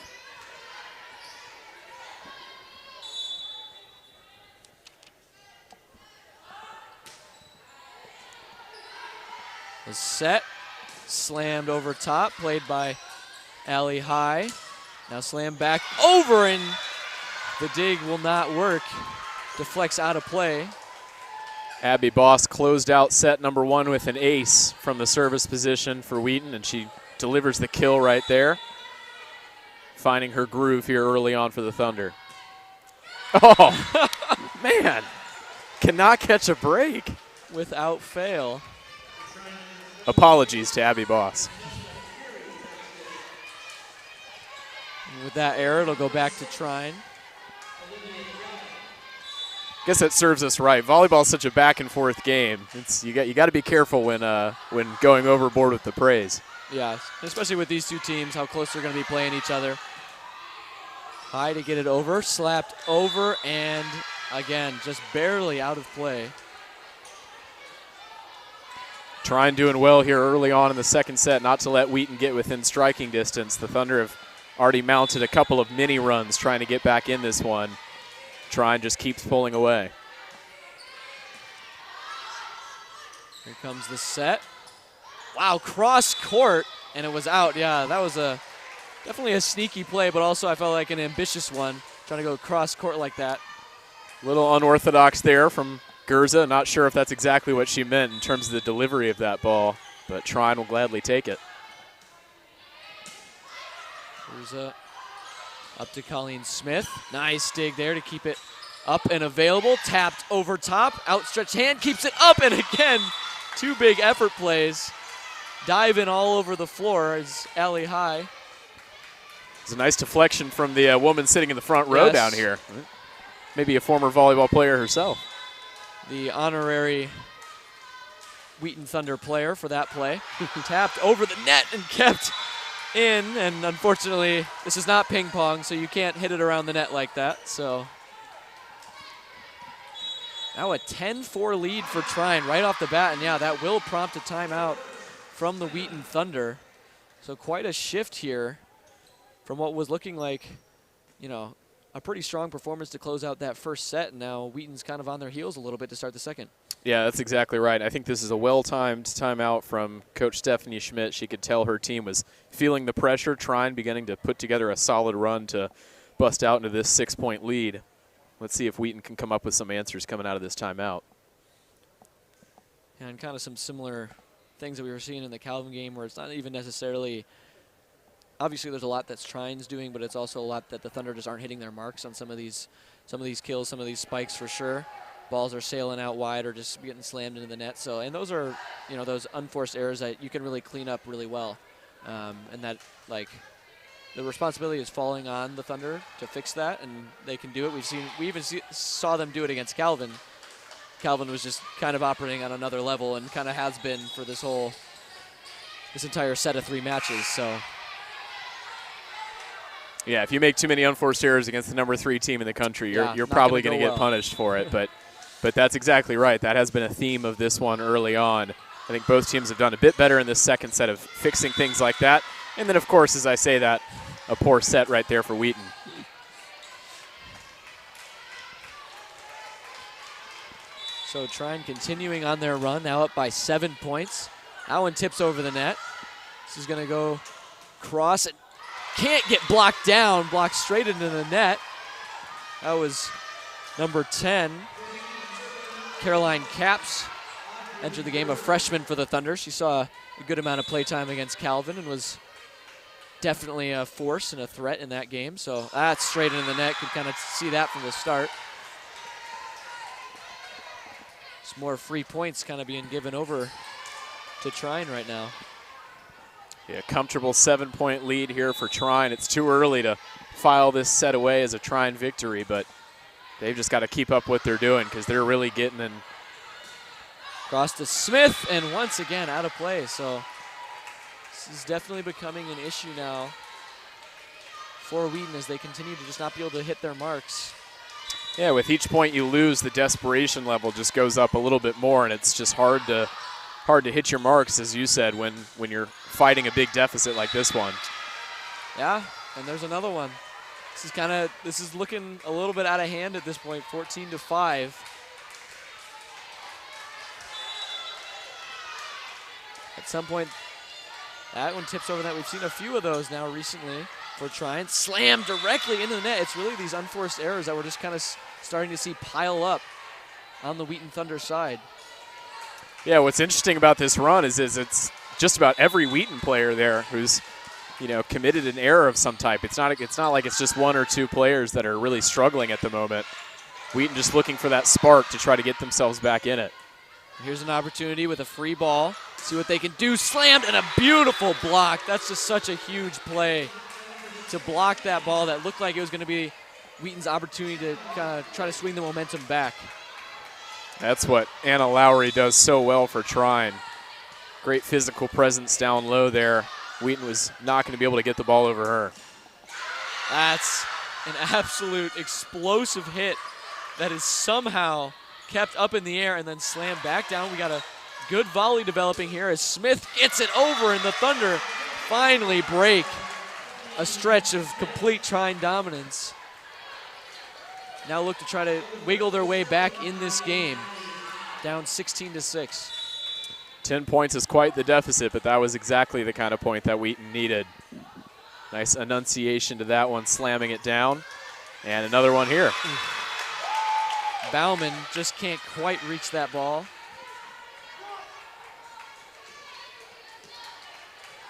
The set, slammed over top, played by Allie High. Now slam back over, and the dig will not work. Deflects out of play. Abby Boss closed out set number 1 with an ace from the service position for Wheaton, and she delivers the kill right there, finding her groove here early on for the Thunder. Oh, man, cannot catch a break. Without fail. Apologies to Abby Boss. And with that error, it'll go back to Trine. Guess that serves us right. Volleyball is such a back and forth game. You got to be careful when going overboard with the praise. Yeah, especially with these two teams, how close they're going to be playing each other. High to get it over, slapped over, and again, just barely out of play. Trine doing well here early on in the second set, not to let Wheaton get within striking distance. The Thunder have already mounted a couple of mini runs trying to get back in this one. Trine just keeps pulling away. Here comes the set. Wow, cross court, and it was out. Yeah, that was definitely a sneaky play, but also I felt like an ambitious one, trying to go cross court like that. Little unorthodox there from Gerza. Not sure if that's exactly what she meant in terms of the delivery of that ball, but Trine will gladly take it. Gerza up to Colleen Smith. Nice dig there to keep it up and available. Tapped over top. Outstretched hand keeps it up, and again, 2 big effort plays. Diving all over the floor is Allie High. It's a nice deflection from the woman sitting in the front row down here. Maybe a former volleyball player herself. The honorary Wheaton Thunder player for that play. Tapped over the net and kept in, and unfortunately, this is not ping pong, so you can't hit it around the net like that. So now a 10-4 lead for Trine right off the bat, and yeah, that will prompt a timeout from the Wheaton Thunder. So quite a shift here from what was looking like, you know, a pretty strong performance to close out that first set. And now Wheaton's kind of on their heels a little bit to start the second. Yeah, that's exactly right. I think this is a well-timed timeout from Coach Stephanie Schmidt. She could tell her team was feeling the pressure, beginning to put together a solid run to bust out into this 6-point lead. Let's see if Wheaton can come up with some answers coming out of this timeout. And kind of some similar things that we were seeing in the Calvin game, where it's not even necessarily, obviously there's a lot that's Trine's doing, but it's also a lot that the Thunder just aren't hitting their marks on some of these kills, some of these spikes for sure. Balls are sailing out wide or just getting slammed into the net. So, and those are, you know, those unforced errors that you can really clean up really well. And that, like, the responsibility is falling on the Thunder to fix that, and they can do it. We even saw them do it against Calvin. Calvin was just kind of operating on another level and kind of has been for this entire set of 3 matches. So, yeah, if you make too many unforced errors against the number 3 team in the country, you're probably going to get punished for it. But that's exactly right. That has been a theme of this one early on. I think both teams have done a bit better in this second set of fixing things like that. And then, of course, as I say that, a poor set right there for Wheaton. So Trine continuing on their run, now up by 7 points. That one tips over the net. This is going to go cross. It can't get blocked down, blocked straight into the net. That was number 10. Caroline Capps entered the game, a freshman for the Thunder. She saw a good amount of playtime against Calvin and was definitely a force and a threat in that game. So that's straight into the net. Could kind of see that from the start. Some more free points kind of being given over to Trine right now. Yeah, comfortable 7-point lead here for Trine. It's too early to file this set away as a Trine victory, but they've just got to keep up what they're doing because they're really getting in. Cross to Smith, and once again out of play. So this is definitely becoming an issue now for Wheaton as they continue to just not be able to hit their marks. Yeah, with each point you lose, the desperation level just goes up a little bit more, and it's just hard to hit your marks, as you said, when you're fighting a big deficit like this one. Yeah, and there's another one. This is looking a little bit out of hand at this point, 14-5. At some point, that one tips over that. We've seen a few of those now recently for trying. Slam directly into the net. It's really these unforced errors that we're just kind of starting to see pile up on the Wheaton Thunder side. Yeah, what's interesting about this run is it's just about every Wheaton player there who's, committed an error of some type. It's not like it's just one or two players that are really struggling at the moment. Wheaton just looking for that spark to try to get themselves back in it. Here's an opportunity with a free ball. See what they can do. Slammed and a beautiful block. That's just such a huge play to block that ball that looked like it was going to be Wheaton's opportunity to kind of try to swing the momentum back. That's what Anna Lowry does so well for Trine. Great physical presence down low there. Wheaton was not going to be able to get the ball over her. That's an absolute explosive hit that is somehow kept up in the air and then slammed back down. We got a good volley developing here as Smith gets it over, and the Thunder finally break a stretch of complete Trine dominance. Now look to try to wiggle their way back in this game, down 16-6. 10 points is quite the deficit, but that was exactly the kind of point that Wheaton needed. Nice enunciation to that one, slamming it down. And another one here. Bauman just can't quite reach that ball.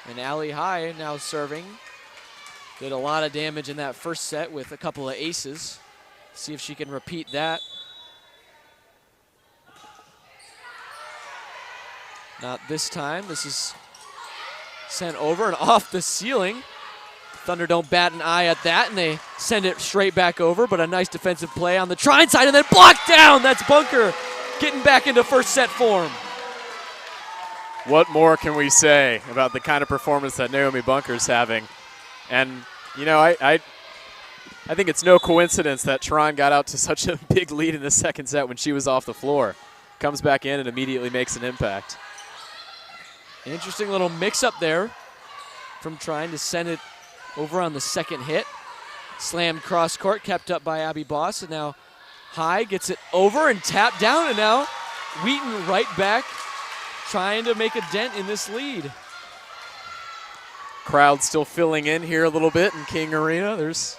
And Allie High now serving. Did a lot of damage in that first set with a couple of aces. See if she can repeat that. Not this time. This is sent over and off the ceiling. Thunder don't bat an eye at that, and they send it straight back over, but a nice defensive play on the Trine side, and then blocked down. That's Bunker getting back into first set form. What more can we say about the kind of performance that Naomi Bunker's having? And, I think it's no coincidence that Trine got out to such a big lead in the second set when she was off the floor. Comes back in and immediately makes an impact. Interesting little mix-up there from trying to send it over on the second hit. Slammed cross court, kept up by Abby Boss, and now High gets it over and tapped down, and now Wheaton right back trying to make a dent in this lead. Crowd still filling in here a little bit in King Arena. There's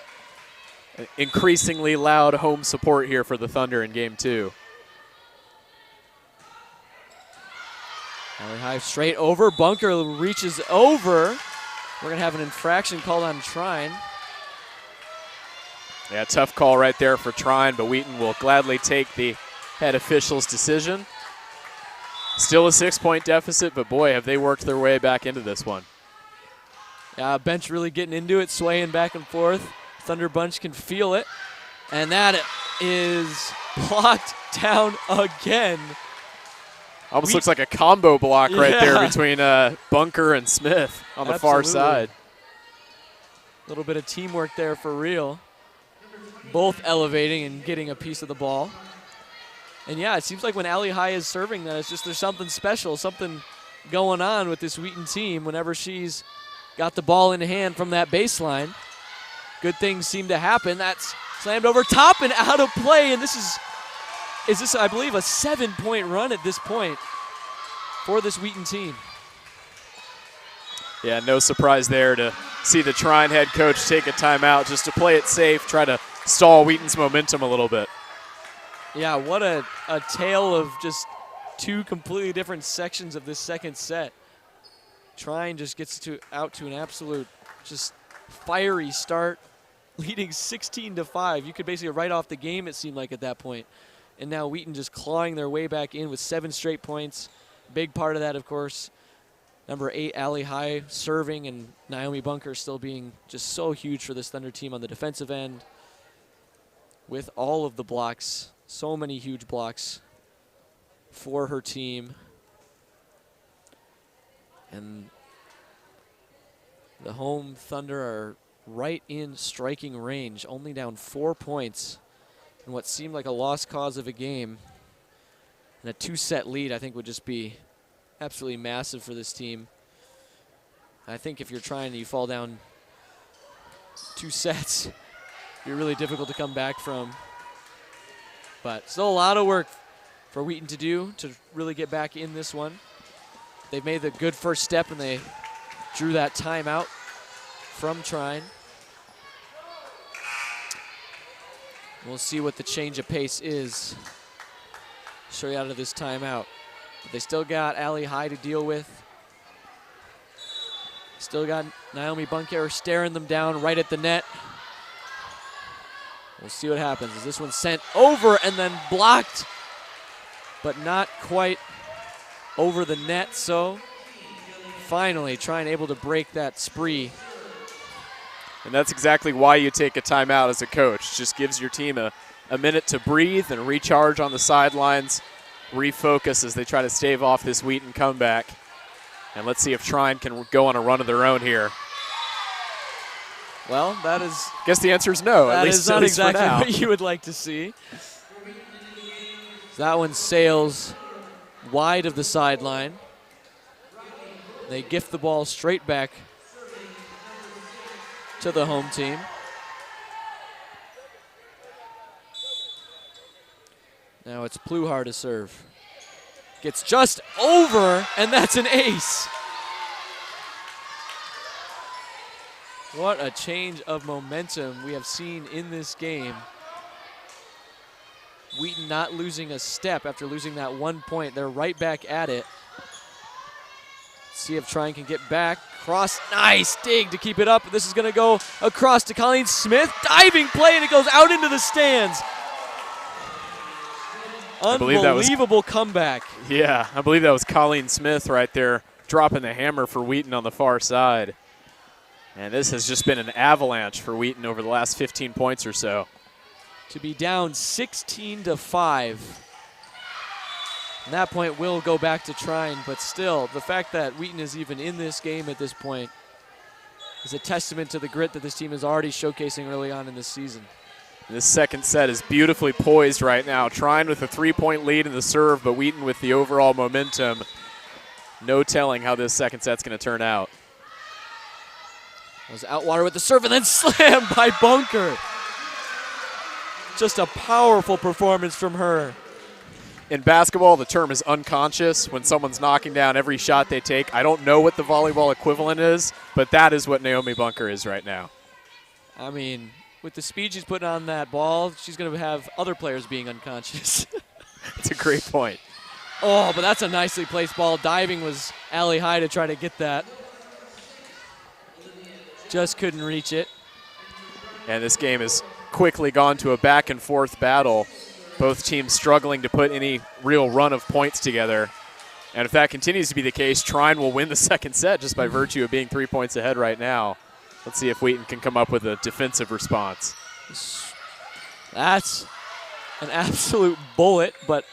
increasingly loud home support here for the Thunder in game two. Allie High straight over. Bunker reaches over. We're going to have an infraction called on Trine. Yeah, tough call right there for Trine, but Wheaton will gladly take the head official's decision. Still a 6-point deficit, but boy, have they worked their way back into this one. Yeah, bench really getting into it, swaying back and forth. Thunder Bunch can feel it. And that is blocked down again. Almost looks like a combo block right there between Bunker and Smith on the far side. A little bit of teamwork there for real. Both elevating and getting a piece of the ball. And yeah, it seems like when Allie High is serving that, it's just there's something special, something going on with this Wheaton team whenever she's got the ball in hand from that baseline. Good things seem to happen. That's slammed over top and out of play, and this is this, I believe, a 7-point run at this point for this Wheaton team. Yeah, no surprise there to see the Trine head coach take a timeout just to play it safe, try to stall Wheaton's momentum a little bit. Yeah, what a tale of just two completely different sections of this second set. Trine just gets out to an absolute just fiery start, leading 16-5. You could basically write off the game, it seemed like, at that point. And now Wheaton just clawing their way back in with 7 straight points. Big part of that, of course, number 8, Allie High serving, and Naomi Bunker still being just so huge for this Thunder team on the defensive end with all of the blocks. So many huge blocks for her team. And the home Thunder are right in striking range, only down 4 points in what seemed like a lost cause of a game. And a 2-set lead, I think, would just be absolutely massive for this team. I think if you're trying and you fall down 2 sets, you're really difficult to come back from. But still a lot of work for Wheaton to do to really get back in this one. They've made the good first step, and they drew that timeout from Trine. We'll see what the change of pace is. Show you out of this timeout. But they still got Allie High to deal with. Still got Naomi Bunker staring them down right at the net. We'll see what happens. Is this one sent over and then blocked, but not quite over the net. So finally Trine able to break that spree. And that's exactly why you take a timeout as a coach. Just gives your team a minute to breathe and recharge on the sidelines, refocus as they try to stave off this Wheaton comeback. And let's see if Trine can go on a run of their own here. Well, that is... Guess the answer is no, at least for now. That is not exactly what you would like to see. That one sails wide of the sideline. They gift the ball straight back to the home team. Now it's Pluhar to serve. Gets just over, and that's an ace. What a change of momentum we have seen in this game. Wheaton not losing a step after losing that 1 point. They're right back at it. See if Trine can get back. Cross, nice dig to keep it up. This is going to go across to Colleen Smith. Diving play, and it goes out into the stands. Unbelievable comeback. Yeah, I believe that was Colleen Smith right there dropping the hammer for Wheaton on the far side. And this has just been an avalanche for Wheaton over the last 15 points or so. To be down 16-5. And that point will go back to Trine, but still, the fact that Wheaton is even in this game at this point is a testament to the grit that this team is already showcasing early on in this season. This second set is beautifully poised right now. Trine with a 3-point lead in the serve, but Wheaton with the overall momentum. No telling how this second set's going to turn out. Was Outwater with the serve and then slammed by Bunker. Just a powerful performance from her. In basketball, the term is unconscious when someone's knocking down every shot they take. I don't know what the volleyball equivalent is, but that is what Naomi Bunker is right now. I mean, with the speed she's putting on that ball, she's going to have other players being unconscious. That's a great point. Oh, but that's a nicely placed ball. Diving was Allie High to try to get that. Just couldn't reach it. And this game has quickly gone to a back-and-forth battle. Both teams struggling to put any real run of points together. And if that continues to be the case, Trine will win the second set just by virtue of being 3 points ahead right now. Let's see if Wheaton can come up with a defensive response. That's an absolute bullet, but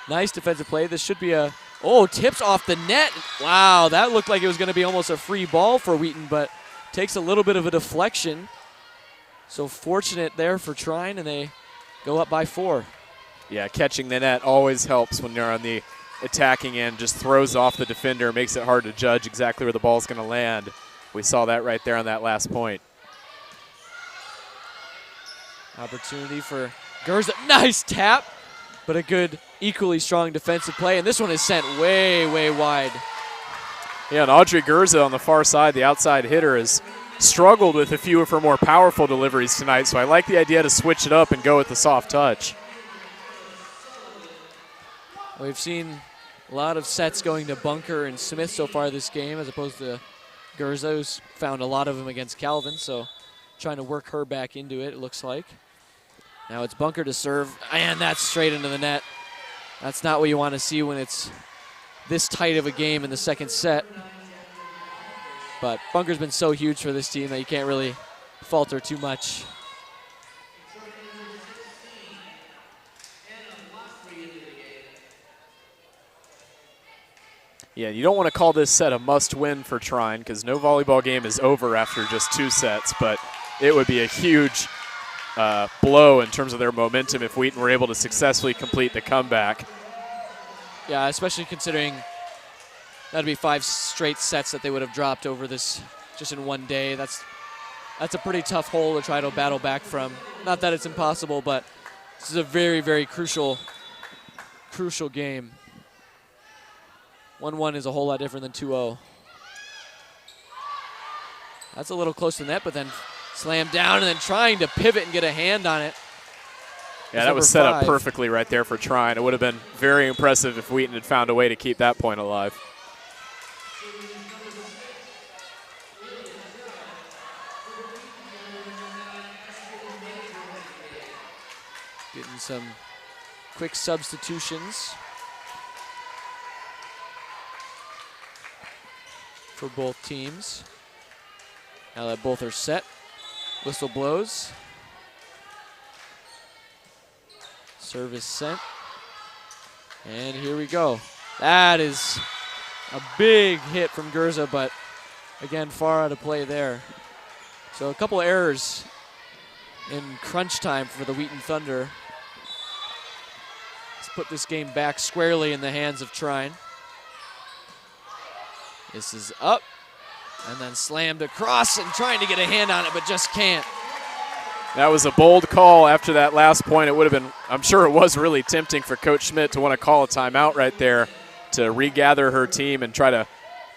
nice defensive play. This should be a, oh, tips off the net. Wow, that looked like it was going to be almost a free ball for Wheaton, but takes a little bit of a deflection. So fortunate there for Trine, and they go up by 4. Yeah, catching the net always helps when you're on the attacking end. Just throws off the defender, makes it hard to judge exactly where the ball's going to land. We saw that right there on that last point. Opportunity for Gerza. Nice tap, but a good, equally strong defensive play. And this one is sent way, way wide. Yeah, and Audrey Gerza on the far side, the outside hitter, has struggled with a few of her more powerful deliveries tonight. So I like the idea to switch it up and go with the soft touch. We've seen a lot of sets going to Bunker and Smith so far this game, as opposed to Gerza, who's found a lot of them against Calvin. So trying to work her back into it, it looks like. Now it's Bunker to serve, and that's straight into the net. That's not what you want to see when it's this tight of a game in the second set. But Bunker's been so huge for this team that you can't really falter too much. Yeah, you don't want to call this set a must-win for Trine because no volleyball game is over after just 2 sets, but it would be a huge blow in terms of their momentum if Wheaton were able to successfully complete the comeback. Yeah, especially considering that'd be 5 straight sets that they would have dropped over this just in one day. That's a pretty tough hole to try to battle back from. Not that it's impossible, but this is a very, very crucial game. 1-1 is a whole lot different than 2-0. That's a little close to the net, but then slammed down and then trying to pivot and get a hand on it. Yeah, that was set up perfectly right there for trying. It would have been very impressive if Wheaton had found a way to keep that point alive. Getting some quick substitutions for both teams. Now that both are set, whistle blows. Service sent. And here we go. That is a big hit from Gurza, but again, far out of play there. So a couple errors in crunch time for the Wheaton Thunder. Let's put this game back squarely in the hands of Trine. This is up and then slammed across and trying to get a hand on it, but just can't. That was a bold call after that last point. It would have been, I'm sure it was really tempting for Coach Schmidt to want to call a timeout right there to regather her team and try to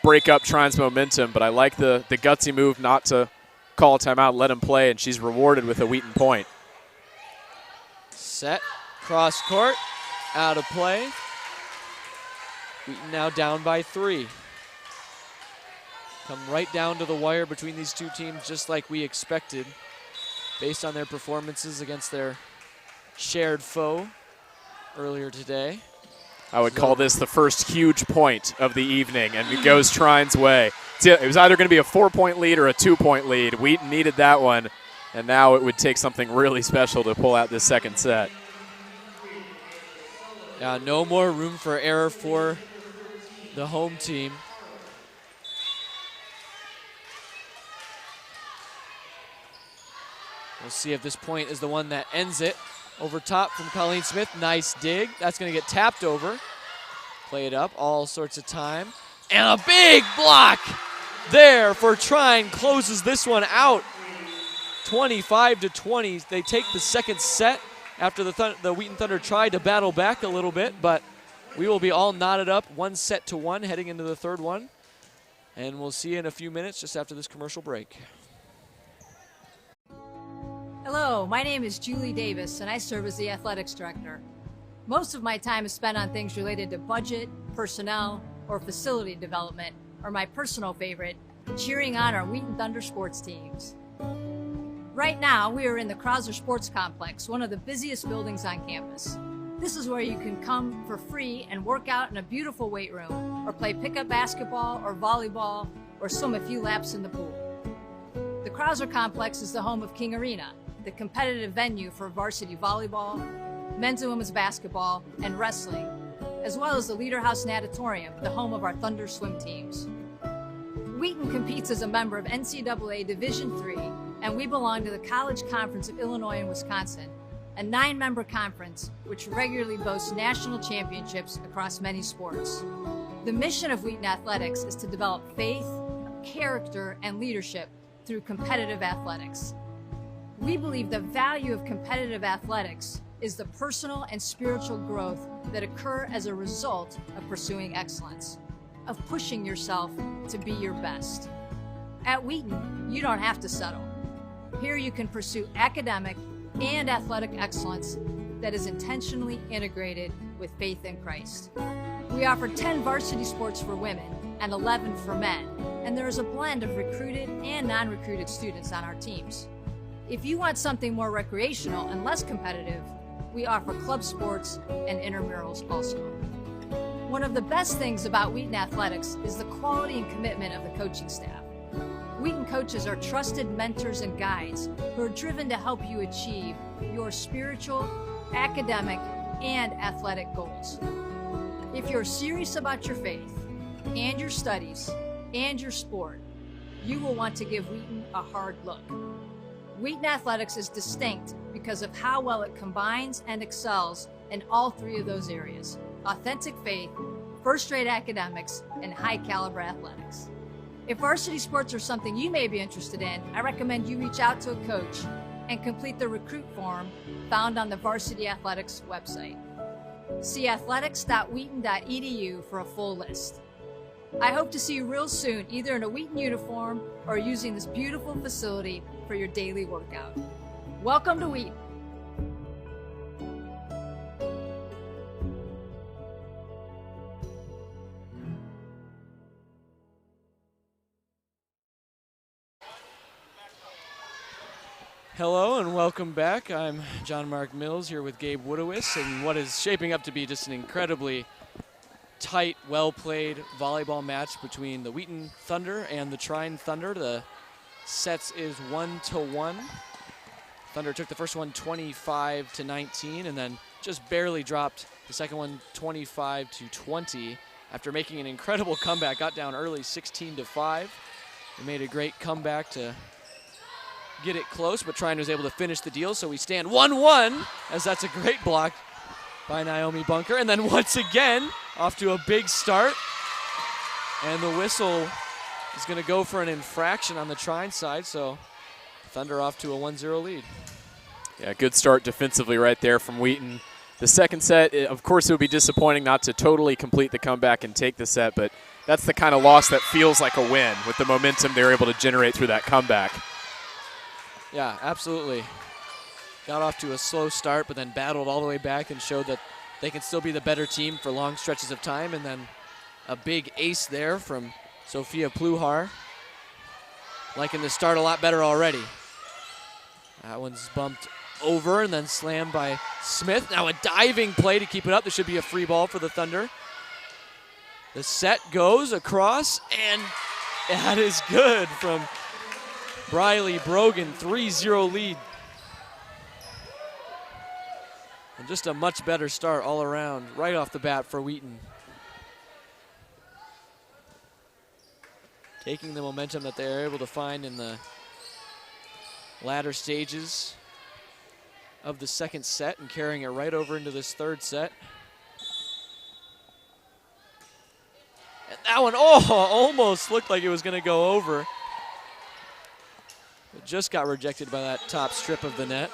break up Trine's momentum. But I like the gutsy move not to call a timeout, let him play, and she's rewarded with a Wheaton point. Set, cross court, out of play. Wheaton now down by 3. Come right down to the wire between these two teams just like we expected, based on their performances against their shared foe earlier today. I would call this the first huge point of the evening, and it goes Trine's way. It was either going to be a 4-point lead or a 2-point lead. Wheaton needed that one, and now it would take something really special to pull out this second set. Yeah, no more room for error for the home team. We'll see if this point is the one that ends it. Over top from Colleen Smith, nice dig. That's gonna get tapped over. Play it up, all sorts of time. And a big block there for Trine, closes this one out. 25-20, they take the second set after the Wheaton Thunder tried to battle back a little bit, but we will be all knotted up 1-1 heading into the third one. And we'll see you in a few minutes just after this commercial break. Hello, my name is Julie Davis, and I serve as the athletics director. Most of my time is spent on things related to budget, personnel, or facility development, or my personal favorite, cheering on our Wheaton Thunder sports teams. Right now, we are in the Krauser Sports Complex, one of the busiest buildings on campus. This is where you can come for free and work out in a beautiful weight room, or play pickup basketball or volleyball, or swim a few laps in the pool. The Krauser Complex is the home of King Arena, the competitive venue for varsity volleyball, men's and women's basketball, and wrestling, as well as the Leader House Natatorium, the home of our Thunder swim teams. Wheaton competes as a member of NCAA Division III, and we belong to the College Conference of Illinois and Wisconsin, a 9-member conference which regularly boasts national championships across many sports. The mission of Wheaton Athletics is to develop faith, character, and leadership through competitive athletics. We believe the value of competitive athletics is the personal and spiritual growth that occur as a result of pursuing excellence, of pushing yourself to be your best. At Wheaton, you don't have to settle. Here you can pursue academic and athletic excellence that is intentionally integrated with faith in Christ. We offer 10 varsity sports for women and 11 for men, and there is a blend of recruited and non-recruited students on our teams. If you want something more recreational and less competitive, we offer club sports and intramurals also. One of the best things about Wheaton Athletics is the quality and commitment of the coaching staff. Wheaton coaches are trusted mentors and guides who are driven to help you achieve your spiritual, academic, and athletic goals. If you're serious about your faith and your studies and your sport, you will want to give Wheaton a hard look. Wheaton Athletics is distinct because of how well it combines and excels in all three of those areas: authentic faith, first-rate academics, and high-caliber athletics. If varsity sports are something you may be interested in, I recommend you reach out to a coach and complete the recruit form found on the Varsity Athletics website. See athletics.wheaton.edu for a full list. I hope to see you real soon, either in a Wheaton uniform or using this beautiful facility for your daily workout. Welcome to Wheaton. Hello and welcome back. I'm John Mark Mills here with Gabe Woodowis, and what is shaping up to be just an incredibly tight, well-played volleyball match between the Wheaton Thunder and the Trine Thunder. The sets is 1-1. Thunder took the first one 25-19 and then just barely dropped the second one 25-20 after making an incredible comeback. Got down early 16-5. They made a great comeback to get it close, but Trine was able to finish the deal, so we stand 1-1, as that's a great block by Naomi Bunker. And then once again, off to a big start, and the whistle is going to go for an infraction on the Trine side, so Thunder off to a 1-0 lead. Yeah, good start defensively right there from Wheaton. The second set, of course, it would be disappointing not to totally complete the comeback and take the set, but that's the kind of loss that feels like a win with the momentum they were able to generate through that comeback. Yeah, absolutely. Got off to a slow start, but then battled all the way back and showed that they can still be the better team for long stretches of time. And then a big ace there from Sophia Pluhar. Liking the start a lot better already. That one's bumped over and then slammed by Smith. Now a diving play to keep it up. There should be a free ball for the Thunder. The set goes across, and that is good from Briley Brogan, 3-0 lead. And just a much better start all around, right off the bat for Wheaton. Taking the momentum that they are able to find in the latter stages of the second set and carrying it right over into this third set. And that one, almost looked like it was going to go over. It just got rejected by that top strip of the net.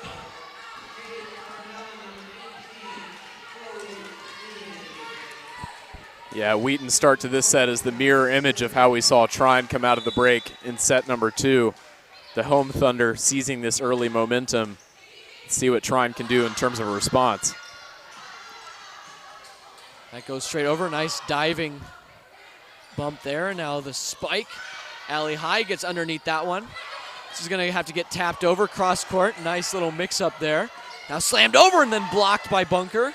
Yeah, Wheaton's start to this set is the mirror image of how we saw Trine come out of the break in set number 2. The home Thunder seizing this early momentum. Let's see what Trine can do in terms of a response. That goes straight over. Nice diving bump there. Now the spike. Allie High gets underneath that one. This is going to have to get tapped over cross court. Nice little mix up there. Now slammed over and then blocked by Bunker.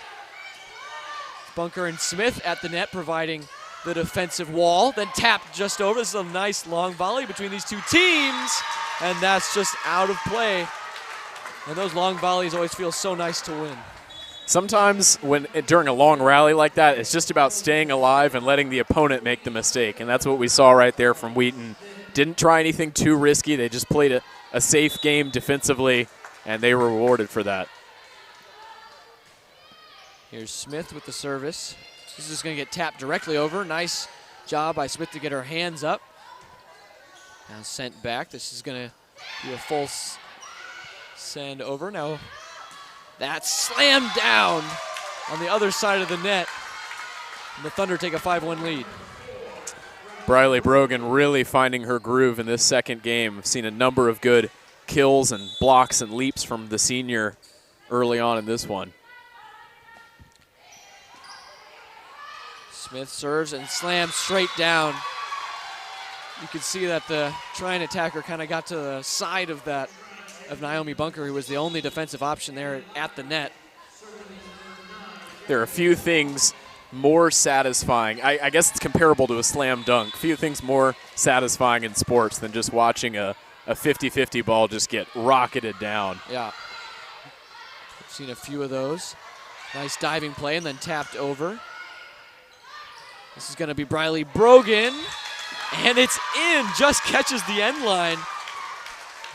Bunker and Smith at the net providing the defensive wall. Then tapped just over. This is a nice long volley between these two teams. And that's just out of play. And those long volleys always feel so nice to win. Sometimes during a long rally like that, it's just about staying alive and letting the opponent make the mistake. And that's what we saw right there from Wheaton. Didn't try anything too risky. They just played a safe game defensively, and they were rewarded for that. Here's Smith with the service. This is going to get tapped directly over. Nice job by Smith to get her hands up. Now sent back. This is going to be a full send over. Now that's slammed down on the other side of the net. And the Thunder take a 5-1 lead. Briley Brogan really finding her groove in this second game. We've seen a number of good kills and blocks and leaps from the senior early on in this one. Smith serves and slams straight down. You can see that the Trine attacker kind of got to the side of that of Naomi Bunker, who was the only defensive option there at the net. There are a few things more satisfying. I guess it's comparable to a slam dunk. Few things more satisfying in sports than just watching a 50-50 ball just get rocketed down. Yeah. I've seen a few of those. Nice diving play and then tapped over. This is going to be Briley Brogan, and it's in. Just catches the end line.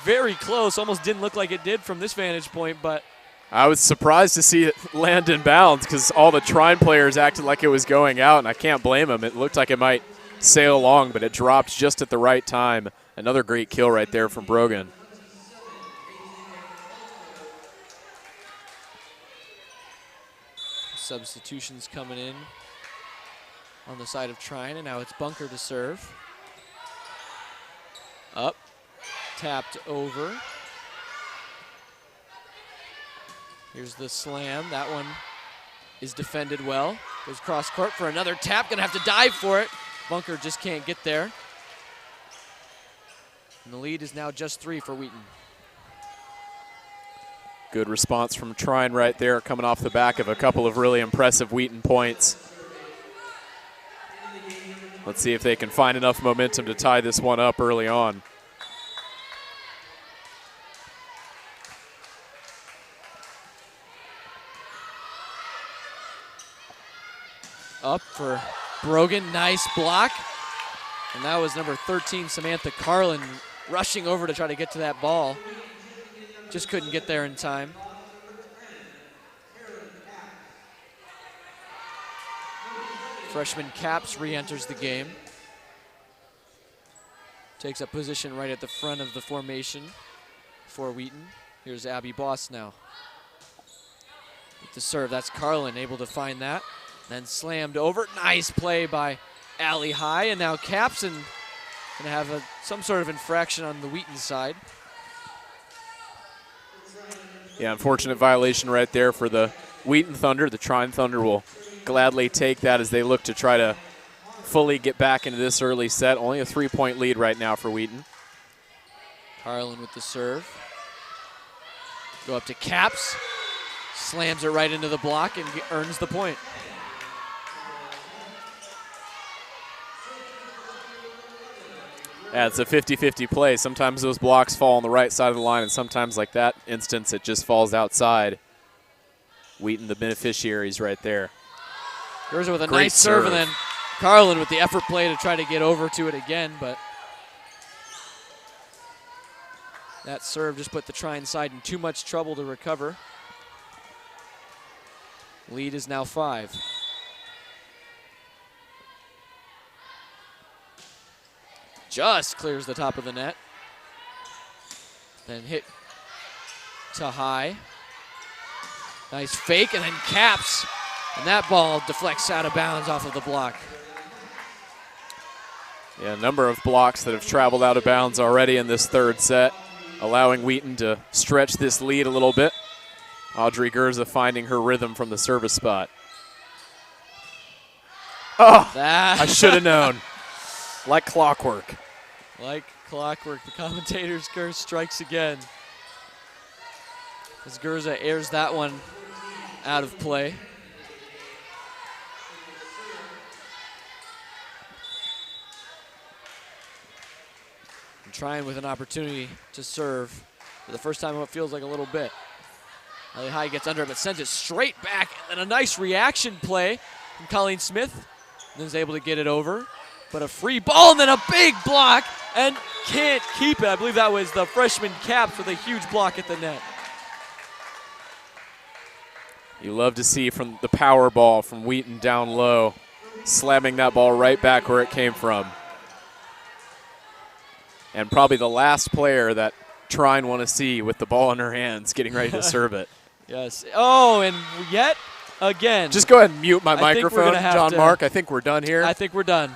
very close. Almost didn't look like it did from this vantage point, but I was surprised to see it land in bounds because all the Trine players acted like it was going out, and I can't blame them. It looked like it might sail along, but it dropped just at the right time. Another great kill right there from Brogan. Substitutions coming in on the side of Trine, and now it's Bunker to serve. Up, tapped over. Here's the slam. That one is defended well. Goes cross court for another tap. Gonna have to dive for it. Bunker just can't get there. And the lead is now just 3 for Wheaton. Good response from Trine right there, coming off the back of a couple of really impressive Wheaton points. Let's see if they can find enough momentum to tie this one up early on. Up for Brogan, nice block. And that was number 13, Samantha Carlin, rushing over to try to get to that ball. Just couldn't get there in time. Freshman Caps re-enters the game. Takes up position right at the front of the formation for Wheaton. Here's Abby Boss now. With the serve, that's Carlin, able to find that. Then slammed over. Nice play by Allie High, and now Caps and gonna have some sort of infraction on the Wheaton side. Yeah, unfortunate violation right there for the Wheaton Thunder. The Trine Thunder will gladly take that as they look to try to fully get back into this early set. Only a 3-point lead right now for Wheaton. Carlin with the serve. Go up to Caps. Slams it right into the block and earns the point. Yeah, it's a 50-50 play. Sometimes those blocks fall on the right side of the line, and sometimes, like that instance, it just falls outside. Wheaton, the beneficiaries right there. Gerza with a Great nice serve, serve, and then Carlin with the effort play to try to get over to it again, but that serve just put the Trine side in too much trouble to recover. Lead is now 5. Just clears the top of the net. Then hit to High. Nice fake, and then Caps. And that ball deflects out of bounds off of the block. Yeah, a number of blocks that have traveled out of bounds already in this third set, allowing Wheaton to stretch this lead a little bit. Audrey Gerza finding her rhythm from the service spot. Oh, I should have known. Like clockwork. Like clockwork, the commentator's curse strikes again. As Gerza airs that one out of play. And Trine with an opportunity to serve for the first time in what feels like a little bit. Ellie High gets under it, but sends it straight back. And a nice reaction play from Colleen Smith. And then is able to get it over. But a free ball and then a big block and can't keep it. I believe that was the freshman Caps with a huge block at the net. You love to see from the power ball from Wheaton down low, slamming that ball right back where it came from. And probably the last player that Trine want to see with the ball in her hands getting ready to serve it. Yes. Oh, and yet again. Just go ahead and mute my microphone, John Mark. I think we're done here. I think we're done.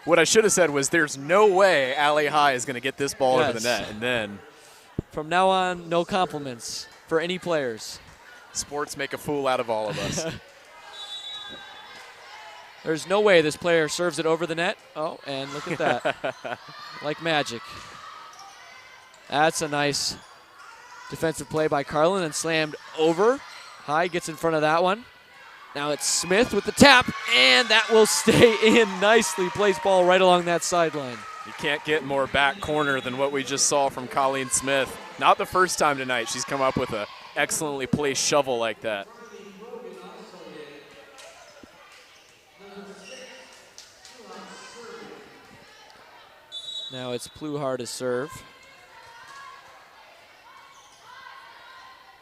What I should have said was there's no way Allie High is going to get this ball over the net. And then from now on, no compliments for any players. Sports make a fool out of all of us. There's no way this player serves it over the net. Oh, and look at that. Like magic. That's a nice defensive play by Carlin and slammed over. High gets in front of that one. Now it's Smith with the tap, and that will stay in nicely. Plays ball right along that sideline. You can't get more back corner than what we just saw from Colleen Smith. Not the first time tonight she's come up with an excellently placed shovel like that. Now it's Pluhar to serve.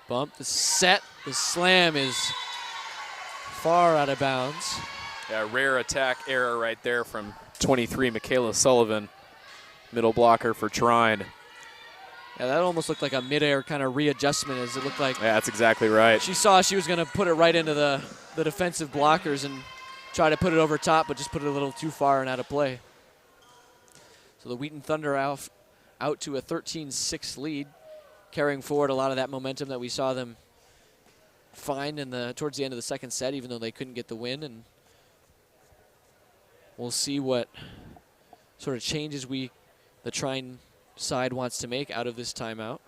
Bump, the set, the slam is far out of bounds. Yeah, rare attack error right there from 23, Michaela Sullivan. Middle blocker for Trine. Yeah, that almost looked like a midair kind of readjustment, as it looked like. Yeah, that's exactly right. She saw she was going to put it right into the defensive blockers and try to put it over top, but just put it a little too far and out of play. So the Wheaton Thunder out to a 13-6 lead, carrying forward a lot of that momentum that we saw them find towards the end of the second set, even though they couldn't get the win. And we'll see what sort of changes the Trine side wants to make out of this timeout.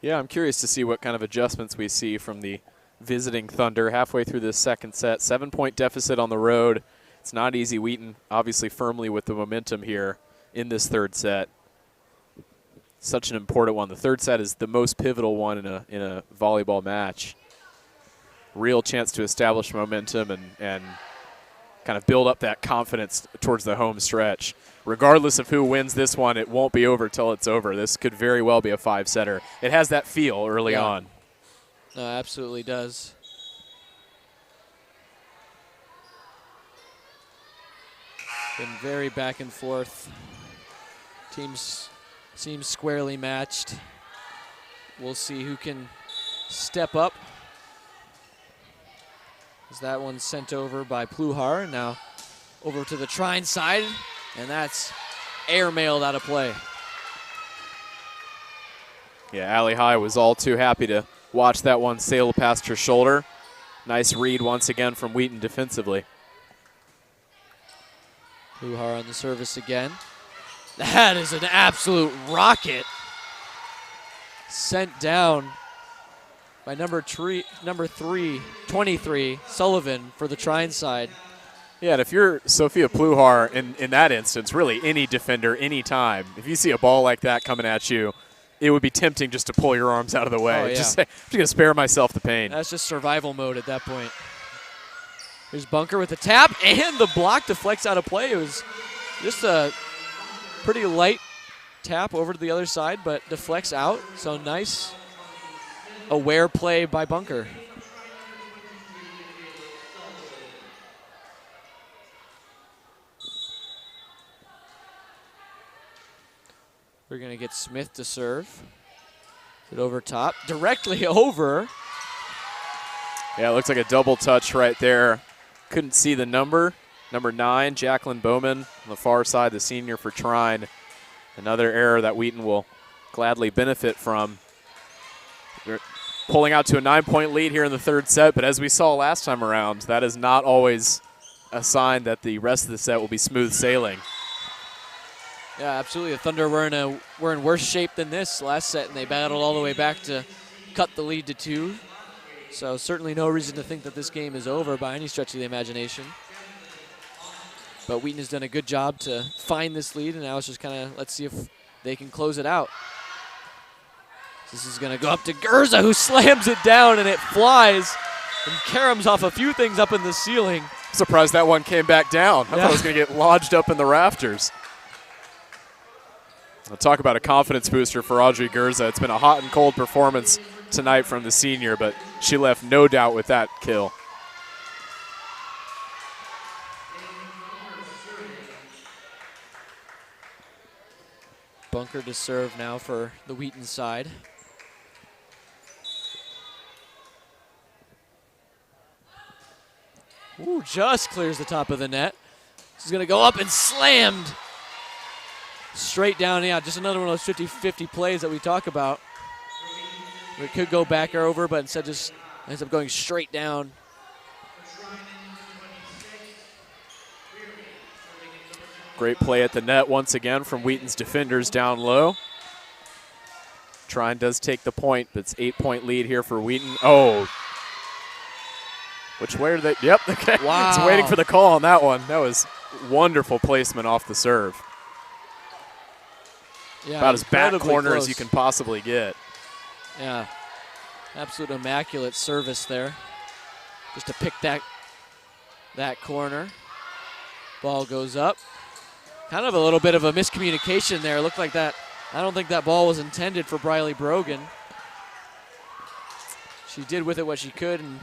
Yeah, I'm curious to see what kind of adjustments we see from the visiting Thunder halfway through this second set. 7-point deficit on the road. It's not easy. Wheaton obviously firmly with the momentum here in this third set. Such an important one. The third set is the most pivotal one in a volleyball match. Real chance to establish momentum and kind of build up that confidence towards the home stretch. Regardless of who wins this one, it won't be over till it's over. This could very well be a 5-setter. It has that feel early on. No, absolutely does. Been very back and forth. Teams seem squarely matched. We'll see who can step up. As that one's sent over by Pluhar. Now over to the Trine side, and that's airmailed out of play. Yeah, Allie High was all too happy to watch that one sail past her shoulder. Nice read once again from Wheaton defensively. Pluhar on the service again. That is an absolute rocket. Sent down by number 3, 23, Sullivan for the Trine side. Yeah, and if you're Sophia Pluhar in that instance, really any defender, anytime, if you see a ball like that coming at you, it would be tempting just to pull your arms out of the way. Oh, yeah. Just say, I'm just going to spare myself the pain. That's just survival mode at that point. Here's Bunker with the tap, and the block deflects out of play. It was just a pretty light tap over to the other side, but deflects out. So nice, aware play by Bunker. We're going to get Smith to serve. It over top, directly over. Yeah, it looks like a double touch right there. Couldn't see the number. Number 9, Jacqueline Bowman on the far side, the senior for Trine. Another error that Wheaton will gladly benefit from. They're pulling out to a 9-point lead here in the third set, but as we saw last time around, that is not always a sign that the rest of the set will be smooth sailing. Yeah, absolutely. The Thunder were in worse shape than this last set, and they battled all the way back to cut the lead to 2. So certainly no reason to think that this game is over by any stretch of the imagination. But Wheaton has done a good job to find this lead, and now it's just kind of, let's see if they can close it out. This is going to go up to Gerza, who slams it down, and it flies and caroms off a few things up in the ceiling. Surprised that one came back down. I thought it was going to get lodged up in the rafters. I'll talk about a confidence booster for Audrey Gerza. It's been a hot and cold performance tonight from the senior, but she left no doubt with that kill. Bunker to serve now for the Wheaton side. Ooh, just clears the top of the net. This is going to go up and slammed. Straight down, yeah, just another one of those 50-50 plays that we talk about. It could go back or over, but instead just ends up going straight down. Great play at the net once again from Wheaton's defenders down low. Trine does take the point, but it's 8-point lead here for Wheaton. Oh. Which way are they? Yep, okay. Wow. It's waiting for the call on that one. That was wonderful placement off the serve. Yeah, about as back corner close as you can possibly get. Yeah, absolute immaculate service there. Just to pick that corner. Ball goes up. Kind of a little bit of a miscommunication there. Looked like that. I don't think that ball was intended for Briley Brogan. She did with it what she could and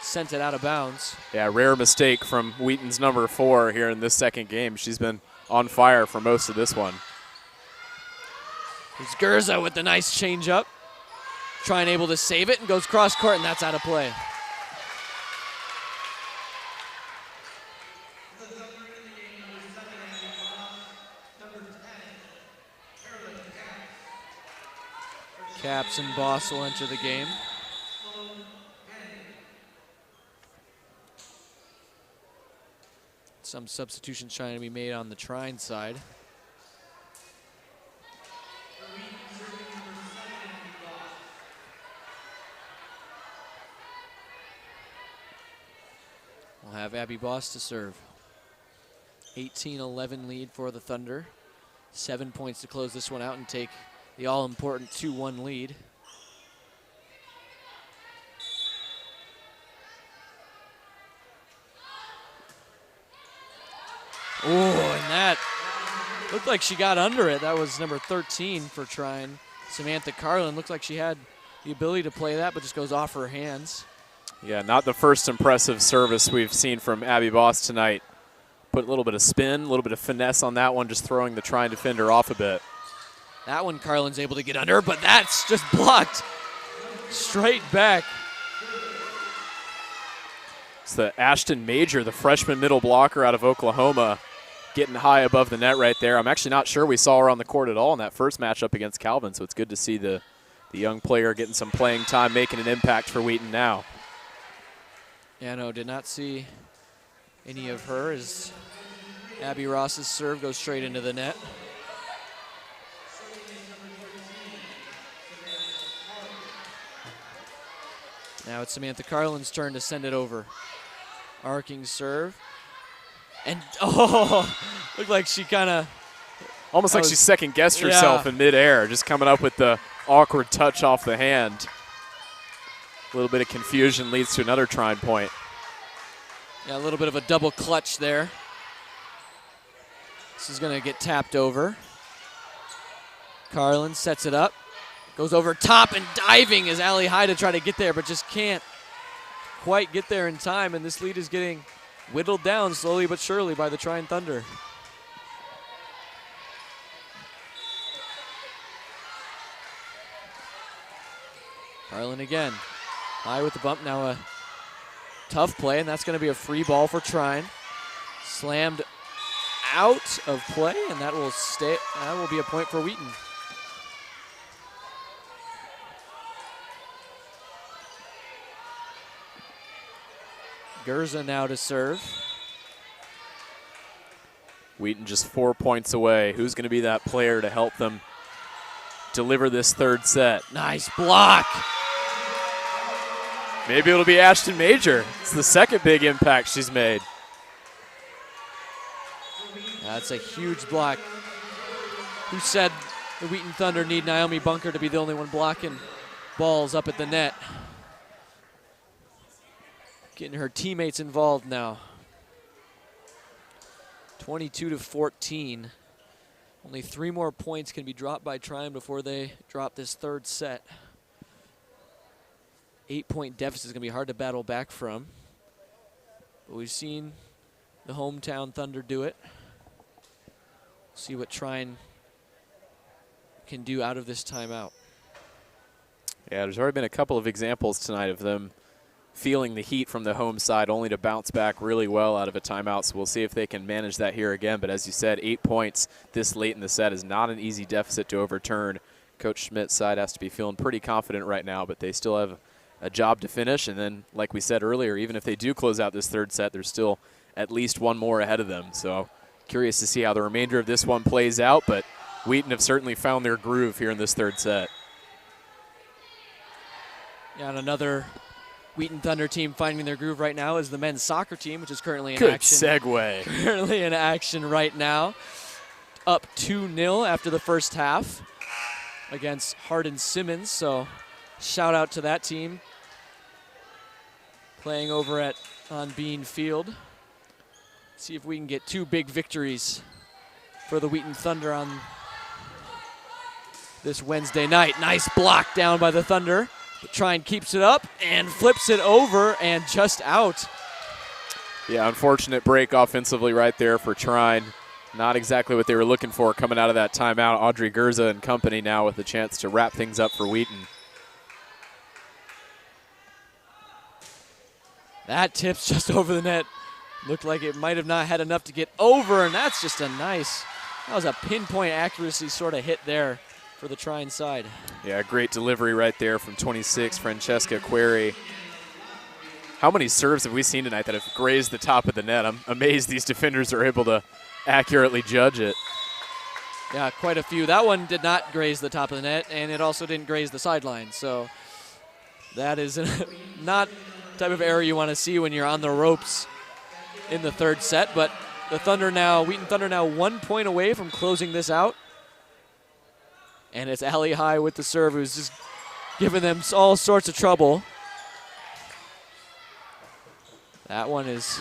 sent it out of bounds. Yeah, rare mistake from Wheaton's number 4 here in this second game. She's been on fire for most of this one. It's Gerza with the nice change-up. Trying able to save it and goes cross court, and that's out of play. Caps and Boss will enter the game. Some substitutions trying to be made on the Trine side. We'll have Abby Boss to serve. 18-11 lead for the Thunder. 7 points to close this one out and take the all-important 2-1 lead. Oh, and that looked like she got under it. That was number 13 for Trine. Samantha Carlin looked like she had the ability to play that, but just goes off her hands. Yeah, not the first impressive service we've seen from Abby Boss tonight. Put a little bit of spin, a little bit of finesse on that one, just throwing the Trine defender off a bit. That one Carlin's able to get under, but that's just blocked straight back. It's the Ashton Major, the freshman middle blocker out of Oklahoma, getting high above the net right there. I'm actually not sure we saw her on the court at all in that first matchup against Calvin, so it's good to see the young player getting some playing time, making an impact for Wheaton now. Yeah, no, did not see any of her as Abby Ross's serve goes straight into the net. Now it's Samantha Carlin's turn to send it over. Arcing serve. And, oh, looked like she kind of... Almost like she second-guessed herself in midair, just coming up with the awkward touch off the hand. A little bit of confusion leads to another Trine point. Yeah, a little bit of a double clutch there. This is going to get tapped over. Carlin sets it up. Goes over top and diving as Allie High to try to get there, but just can't quite get there in time. And this lead is getting whittled down slowly but surely by the Trine Thunder. Carlin again. High with the bump. Now a tough play, and that's going to be a free ball for Trine. Slammed out of play, and that will stay. That will be a point for Wheaton. Gerza now to serve. Wheaton just 4 points away. Who's going to be that player to help them deliver this third set? Nice block. Maybe it'll be Ashton Major. It's the second big impact she's made. That's a huge block. Who said the Wheaton Thunder need Naomi Bunker to be the only one blocking balls up at the net? Getting her teammates involved now. 22-14. Only 3 more points can be dropped by Trine before they drop this third set. 8-point deficit is going to be hard to battle back from. But we've seen the hometown Thunder do it. See what Trine can do out of this timeout. Yeah, there's already been a couple of examples tonight of them feeling the heat from the home side, only to bounce back really well out of a timeout. So we'll see if they can manage that here again. But as you said, 8 points this late in the set is not an easy deficit to overturn. Coach Schmidt's side has to be feeling pretty confident right now, but they still have a job to finish. And then, like we said earlier, even if they do close out this third set, there's still at least one more ahead of them. So curious to see how the remainder of this one plays out, but Wheaton have certainly found their groove here in this third set. Yeah, and another Wheaton Thunder team finding their groove right now is the men's soccer team, which is currently in Good action. segue. Currently in action right now. Up 2-0 after the first half against Hardin Simmons. So shout out to that team playing over on Bean Field. See if we can get 2 big victories for the Wheaton Thunder on this Wednesday night. Nice block down by the Thunder. Trine keeps it up and flips it over and just out. Yeah, unfortunate break offensively right there for Trine. Not exactly what they were looking for coming out of that timeout. Audrey Gerza and company now with a chance to wrap things up for Wheaton. That tips just over the net. Looked like it might have not had enough to get over, and that's just that was a pinpoint accuracy sort of hit there for the Trine side. Yeah, great delivery right there from 26, Francesca Query. How many serves have we seen tonight that have grazed the top of the net? I'm amazed these defenders are able to accurately judge it. Yeah, quite a few. That one did not graze the top of the net, and it also didn't graze the sideline. So that is not the type of error you want to see when you're on the ropes in the third set. But the Wheaton Thunder now 1 point away from closing this out. And it's Allie High with the serve, who's just giving them all sorts of trouble. That one is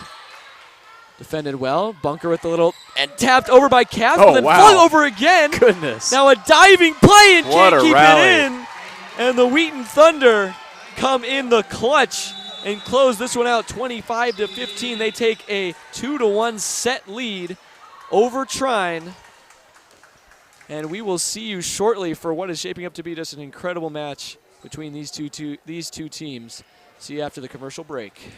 defended well. Bunker with the little, and tapped over by Castle, Oh, then wow. flung over again. Goodness. Now a diving play and What can't a keep rally. it in. And the Wheaton Thunder come in the clutch and close this one out 25-15. They take a 2-1 set lead over Trine. And we will see you shortly for what is shaping up to be just an incredible match between these two teams. See you after the commercial break.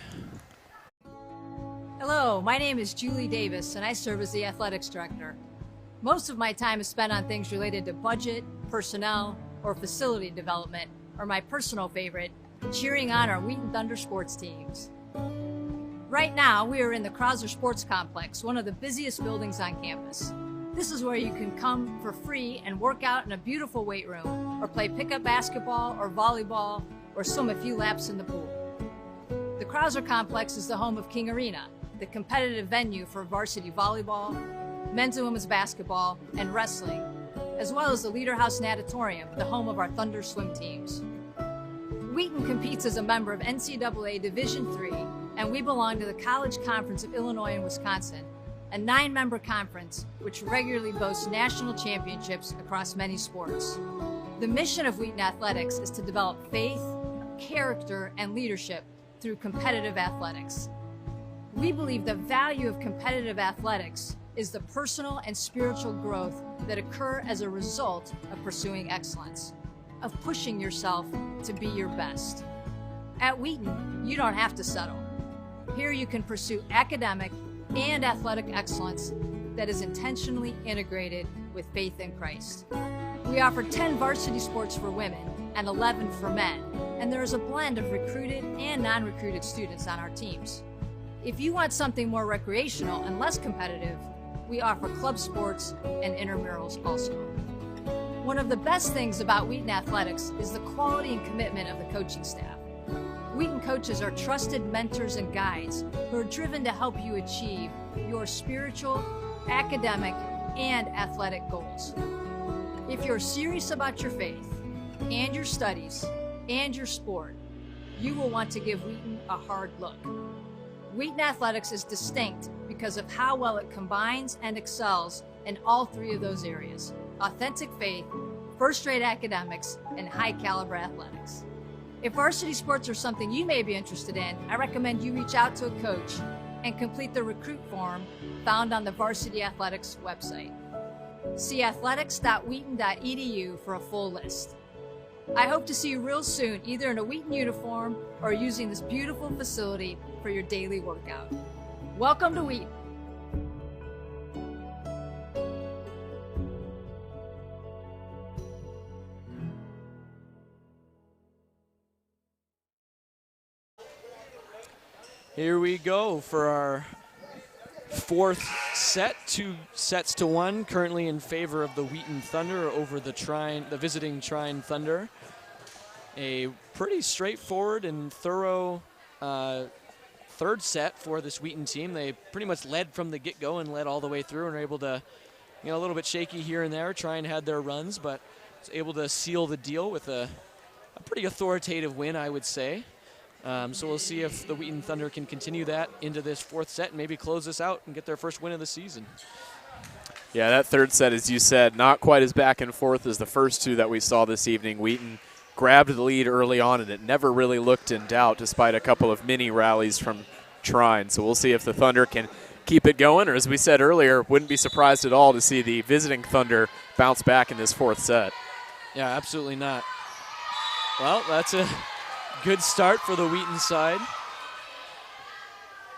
Hello, my name is Julie Davis, and I serve as the athletics director. Most of my time is spent on things related to budget, personnel, or facility development, or my personal favorite, cheering on our Wheaton Thunder sports teams. Right now, we are in the Krauser Sports Complex, one of the busiest buildings on campus. This is where you can come for free and work out in a beautiful weight room, or play pickup basketball or volleyball, or swim a few laps in the pool. The Krauser Complex is the home of King Arena, the competitive venue for varsity volleyball, men's and women's basketball, and wrestling, as well as the Leader House Natatorium, the home of our Thunder swim teams. Wheaton competes as a member of NCAA Division III, and we belong to the College Conference of Illinois and Wisconsin, a 9-member conference which regularly boasts national championships across many sports. The mission of Wheaton Athletics is to develop faith, character, and leadership through competitive athletics. We believe the value of competitive athletics is the personal and spiritual growth that occur as a result of pursuing excellence, of pushing yourself to be your best. At Wheaton, you don't have to settle. Here you can pursue academic and athletic excellence that is intentionally integrated with faith in Christ. We offer 10 varsity sports for women and 11 for men, and there is a blend of recruited and non-recruited students on our teams. If you want something more recreational and less competitive, we offer club sports and intramurals also. One of the best things about Wheaton Athletics is the quality and commitment of the coaching staff. Wheaton coaches are trusted mentors and guides who are driven to help you achieve your spiritual, academic, and athletic goals. If you're serious about your faith and your studies and your sport, you will want to give Wheaton a hard look. Wheaton Athletics is distinct because of how well it combines and excels in all three of those areas: authentic faith, first-rate academics, and high-caliber athletics. If varsity sports are something you may be interested in, I recommend you reach out to a coach and complete the recruit form found on the Varsity Athletics website. See athletics.wheaton.edu for a full list. I hope to see you real soon, either in a Wheaton uniform or using this beautiful facility for your daily workout. Welcome to Wheaton. Here we go for our fourth set, 2-1, currently in favor of the Wheaton Thunder over the visiting Trine Thunder. A pretty straightforward and thorough third set for this Wheaton team. They pretty much led from the get-go and led all the way through and were able to, a little bit shaky here and there. Trine had their runs, but was able to seal the deal with a pretty authoritative win, I would say. So we'll see if the Wheaton Thunder can continue that into this fourth set and maybe close this out and get their first win of the season. Yeah, that third set, as you said, not quite as back and forth as the first two that we saw this evening. Wheaton grabbed the lead early on, and it never really looked in doubt despite a couple of mini rallies from Trine. So we'll see if the Thunder can keep it going, or as we said earlier, wouldn't be surprised at all to see the visiting Thunder bounce back in this fourth set. Yeah, absolutely not. Well, that's a good start for the Wheaton side.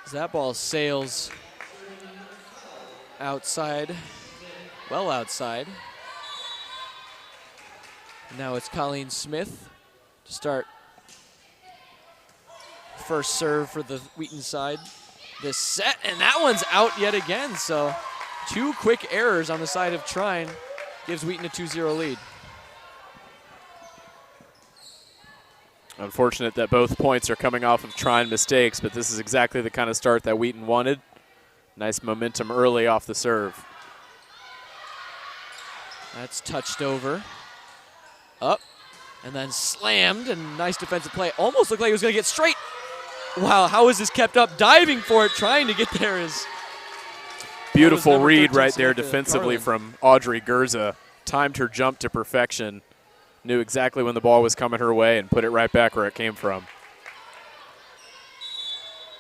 As that ball sails outside, well outside. Now it's Colleen Smith to start first serve for the Wheaton side this set, and that one's out yet again. So 2 quick errors on the side of Trine gives Wheaton a 2-0 lead. Unfortunate that both points are coming off of Trine mistakes, but this is exactly the kind of start that Wheaton wanted. Nice momentum early off the serve. That's touched over. Up, and then slammed, and nice defensive play. Almost looked like he was going to get straight. Wow, how is this kept up? Diving for it, trying to get there is... Beautiful read right there Smith defensively Carlin. from Audrey Gurza. Timed her jump to perfection. Knew exactly when the ball was coming her way and put it right back where it came from.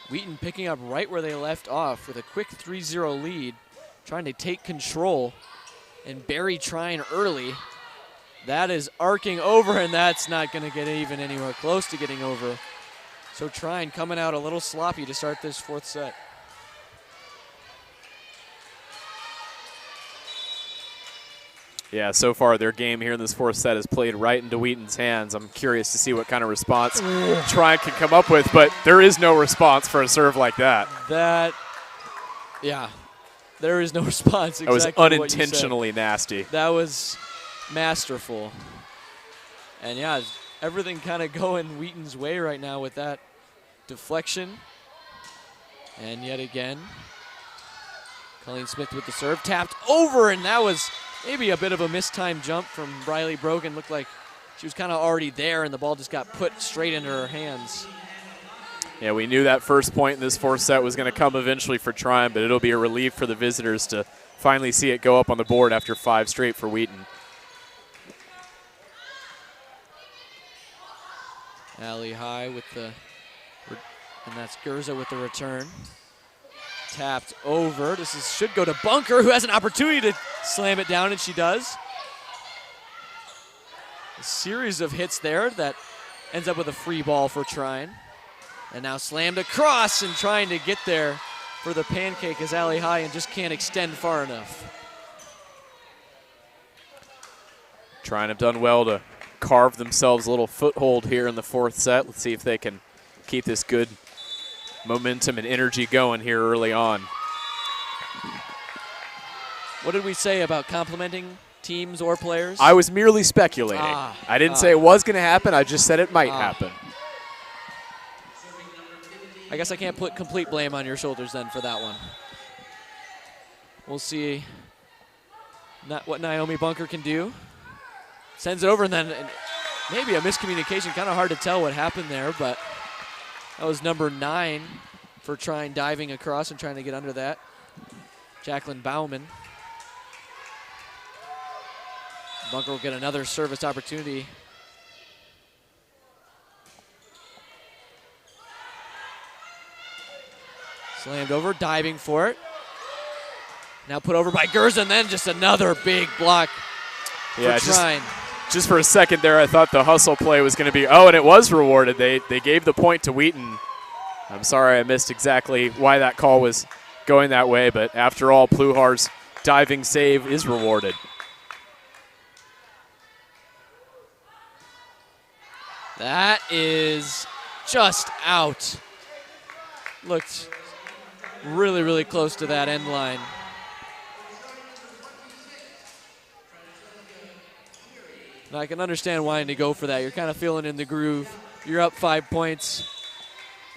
Wheaton picking up right where they left off with a quick 3-0 lead, trying to take control and bury Trine early. That is arcing over, and that's not going to get even anywhere close to getting over. So Trine coming out a little sloppy to start this fourth set. Yeah, so far their game here in this fourth set has played right into Wheaton's hands. I'm curious to see what kind of response Trine can come up with, but there is no response for a serve like that. Yeah, there is no response. That was Exactly unintentionally nasty. That was masterful. And yeah, everything kind of going Wheaton's way right now with that deflection. And yet again, Colleen Smith with the serve, tapped over, and that was maybe a bit of a mistimed jump from Briley Brogan. Looked like she was kind of already there, and the ball just got put straight into her hands. Yeah, we knew that first point in this fourth set was going to come eventually for Trine, but it'll be a relief for the visitors to finally see it go up on the board after 5 straight for Wheaton. Alley high with the, and that's Gurza with the return. Tapped over. Should go to Bunker, who has an opportunity to slam it down, and she does. A series of hits there that ends up with a free ball for Trine. And now slammed across and trying to get there for the pancake is Alley high and just can't extend far enough. Trine have done well to carve themselves a little foothold here in the fourth set. Let's see if they can keep this good momentum and energy going here early on. What did we say about complimenting teams or players? I was merely speculating. I didn't say it was going to happen. I just said it might happen. I guess I can't put complete blame on your shoulders then for that one. We'll see what Naomi Bunker can do. Sends it over, and then maybe a miscommunication. Kind of hard to tell what happened there, but that was number 9 for Trine diving across and trying to get under that. Jacqueline Bauman. Bunker will get another service opportunity. Slammed over, diving for it. Now put over by Gurza, and then just another big block for Trine. Just for a second there, I thought the hustle play was going to be, and it was rewarded. They gave the point to Wheaton. I'm sorry I missed exactly why that call was going that way, but after all, Pluhar's diving save is rewarded. That is just out. Looked really, really close to that end line. And I can understand wanting to go for that. You're kind of feeling in the groove. You're up 5 points.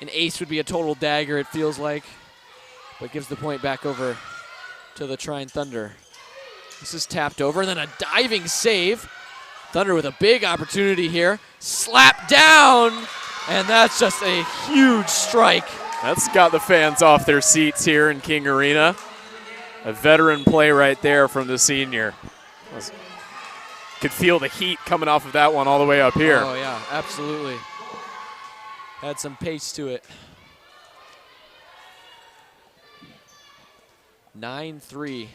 An ace would be a total dagger, it feels like. But gives the point back over to the Trine Thunder. This is tapped over, and then a diving save. Thunder with a big opportunity here. Slap down, and that's just a huge strike. That's got the fans off their seats here in King Arena. A veteran play right there from the senior. Could feel the heat coming off of that one all the way up here. Oh, yeah, absolutely. Had some pace to it. 9-3.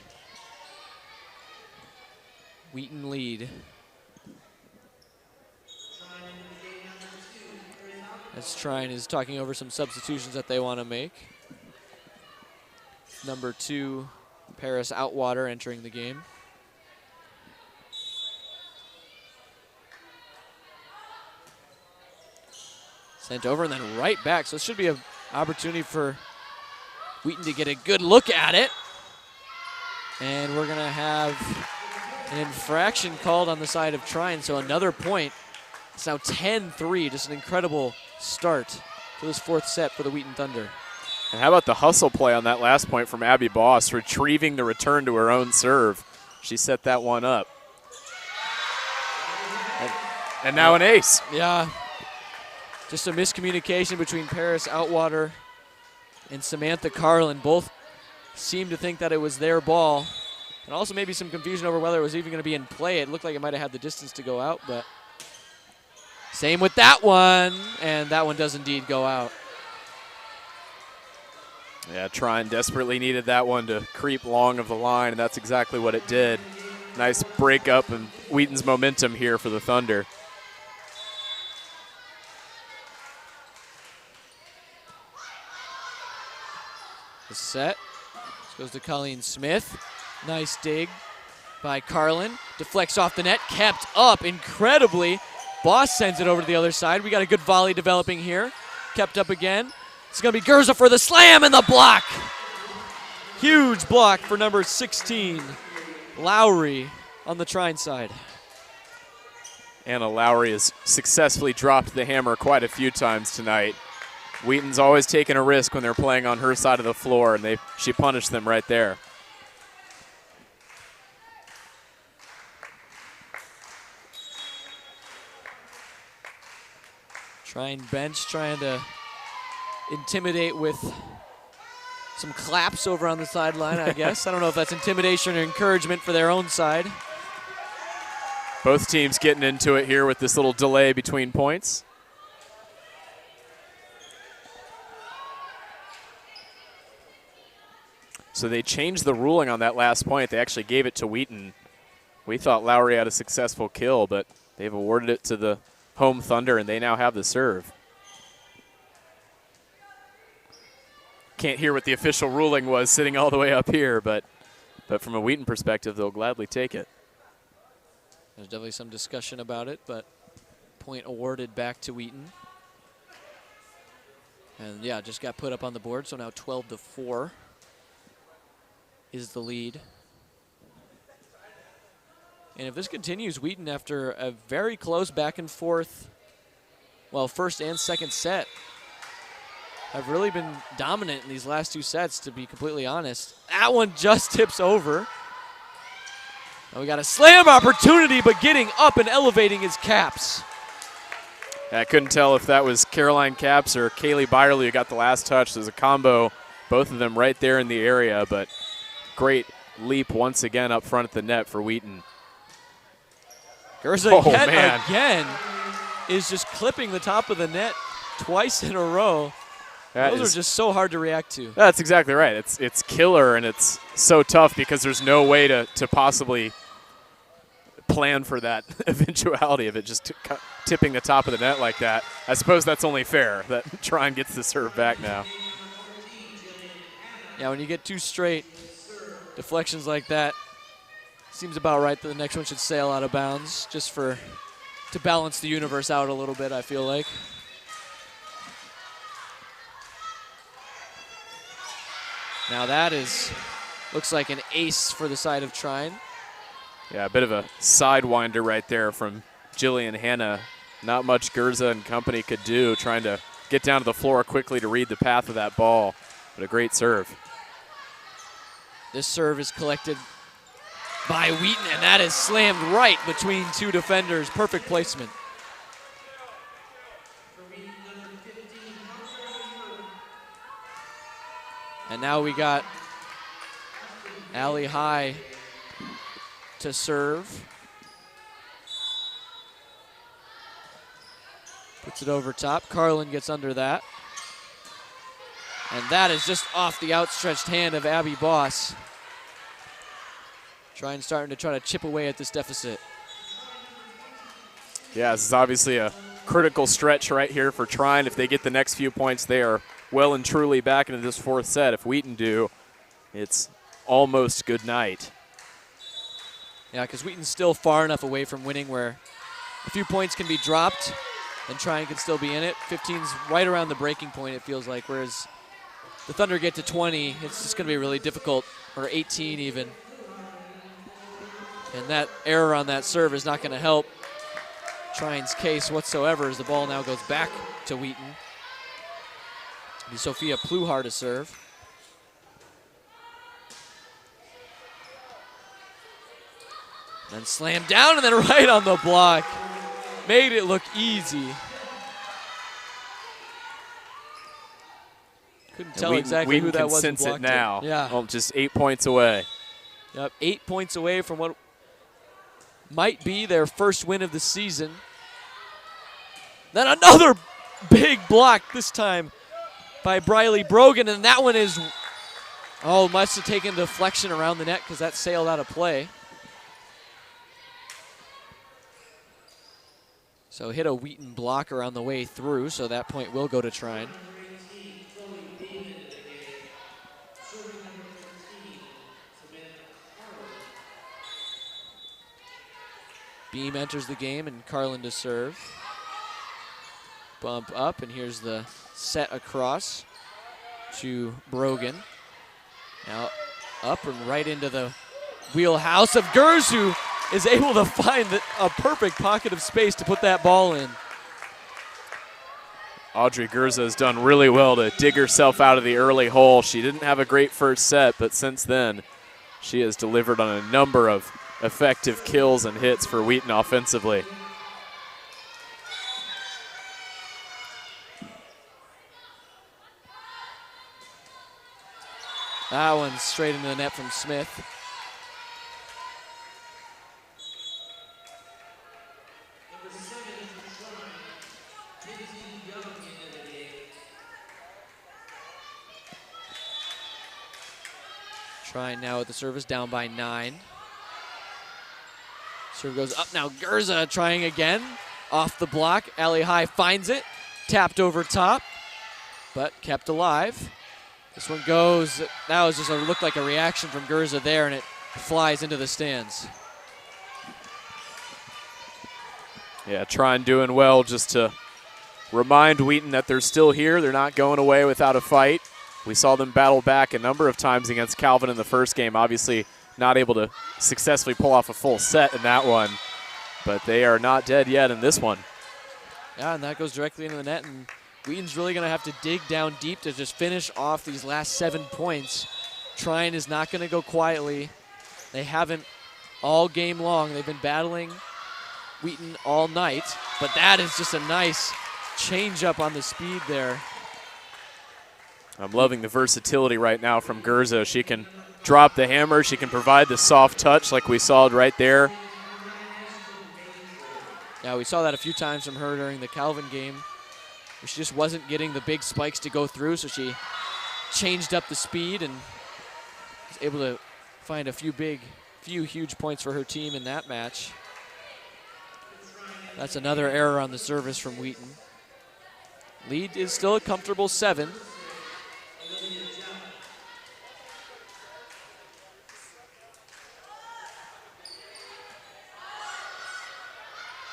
Wheaton lead. As Trine is talking over some substitutions that they want to make. Number 2, Paris Outwater entering the game. Sent over and then right back. So it should be an opportunity for Wheaton to get a good look at it. And we're going to have an infraction called on the side of Trine. So another point. It's now 10-3. Just an incredible start to this 4th set for the Wheaton Thunder. And how about the hustle play on that last point from Abby Boss, retrieving the return to her own serve. She set that one up. And now an ace. Yeah. Just a miscommunication between Paris Outwater and Samantha Carlin. Both seemed to think that it was their ball. And also maybe some confusion over whether it was even going to be in play. It looked like it might have had the distance to go out, but same with that one. And that one does indeed go out. Yeah, Trine desperately needed that one to creep long of the line, and that's exactly what it did. Nice break up and Wheaton's momentum here for the Thunder. The set. This goes to Colleen Smith. Nice dig by Carlin. Deflects off the net, kept up incredibly. Boss sends it over to the other side. We got a good volley developing here. Kept up again. It's going to be Gerza for the slam and the block. Huge block for number 16, Lowry on the Trine side. Anna Lowry has successfully dropped the hammer quite a few times tonight. Wheaton's always taking a risk when they're playing on her side of the floor, and she punished them right there. Trine bench trying to intimidate with some claps over on the sideline, I guess. I don't know if that's intimidation or encouragement for their own side. Both teams getting into it here with this little delay between points. So they changed the ruling on that last point. They actually gave it to Wheaton. We thought Lowry had a successful kill, but they've awarded it to the home Thunder, and they now have the serve. Can't hear what the official ruling was sitting all the way up here, but from a Wheaton perspective, they'll gladly take it. There's definitely some discussion about it, but point awarded back to Wheaton. And yeah, just got put up on the board, so now 12-4 is the lead. And if this continues, Wheaton, after a very close back and forth, well, first and second set, have really been dominant in these last 2 sets, to be completely honest. That one just tips over. And we got a slam opportunity, but getting up and elevating his Caps. I couldn't tell if that was Caroline Caps or Kaylee Byerly who got the last touch. There's a combo, both of them right there in the area, but great leap once again up front at the net for Wheaton. Gerza again is just clipping the top of the net twice in a row. Those are just so hard to react to. That's exactly right. It's killer, and it's so tough because there's no way to possibly plan for that eventuality of it just tipping the top of the net like that. I suppose that's only fair that Trine gets the serve back now. Yeah, when you get 2 straight deflections like that, seems about right that the next one should sail out of bounds, just to balance the universe out a little bit, I feel like. Now that looks like an ace for the side of Trine. Yeah, a bit of a sidewinder right there from Jillian Hanna. Not much Gerza and company could do, trying to get down to the floor quickly to read the path of that ball, but a great serve. This serve is collected by Wheaton, and that is slammed right between 2 defenders. Perfect placement. And now we got Allie High to serve. it over top. Carlin gets under that. And that is just off the outstretched hand of Abby Boss. Starting to try to chip away at this deficit. Yeah, this is obviously a critical stretch right here for Trine. If they get the next few points, they are well and truly back into this fourth set. If Wheaton do, it's almost good night. Yeah, because Wheaton's still far enough away from winning where a few points can be dropped and Trine can still be in it. 15's right around the breaking point, it feels like, whereas the Thunder get to 20, it's just going to be really difficult, or 18 even. And that error on that serve is not going to help Trine's case whatsoever as the ball now goes back to Wheaton. And Sophia Pluhar to serve. Then slammed down and then right on the block. Made it look easy. Couldn't tell exactly who that was. Wheaton can sense it now. Yeah. Well, just 8 points away. Yep, 8 points away from what might be their first win of the season. Then another big block, this time by Briley Brogan, and that one is, must have taken deflection around the net because that sailed out of play. So hit a Wheaton blocker on the way through, so that point will go to Trine. Beam enters the game and Carlin to serve. Bump up, and here's the set across to Brogan. Now up and right into the wheelhouse of Gers, who is able to find a perfect pocket of space to put that ball in. Audrey Gerza has done really well to dig herself out of the early hole. She didn't have a great first set, but since then, she has delivered on a number of effective kills and hits for Wheaton offensively. That one's straight into the net from Smith. Trying now with the service, down by 9. Serve goes up now. Gerza trying again. Off the block. Ali High finds it. Tapped over top, but kept alive. This one goes. That was just looked like a reaction from Gerza there, and it flies into the stands. Yeah, Trine doing well just to remind Wheaton that they're still here. They're not going away without a fight. We saw them battle back a number of times against Calvin in the first game. Obviously not able to successfully pull off a full set in that one, but they are not dead yet in this one. Yeah, and that goes directly into the net, and Wheaton's really going to have to dig down deep to just finish off these last 7 points. Trine is not going to go quietly. They haven't all game long. They've been battling Wheaton all night, but that is just a nice change up on the speed there. I'm loving the versatility right now from Gerza. She can drop the hammer. She can provide the soft touch like we saw right there. Yeah, we saw that a few times from her during the Calvin game. She just wasn't getting the big spikes to go through, so she changed up the speed and was able to find a few huge points for her team in that match. That's another error on the service from Wheaton. Lead is still a comfortable 7.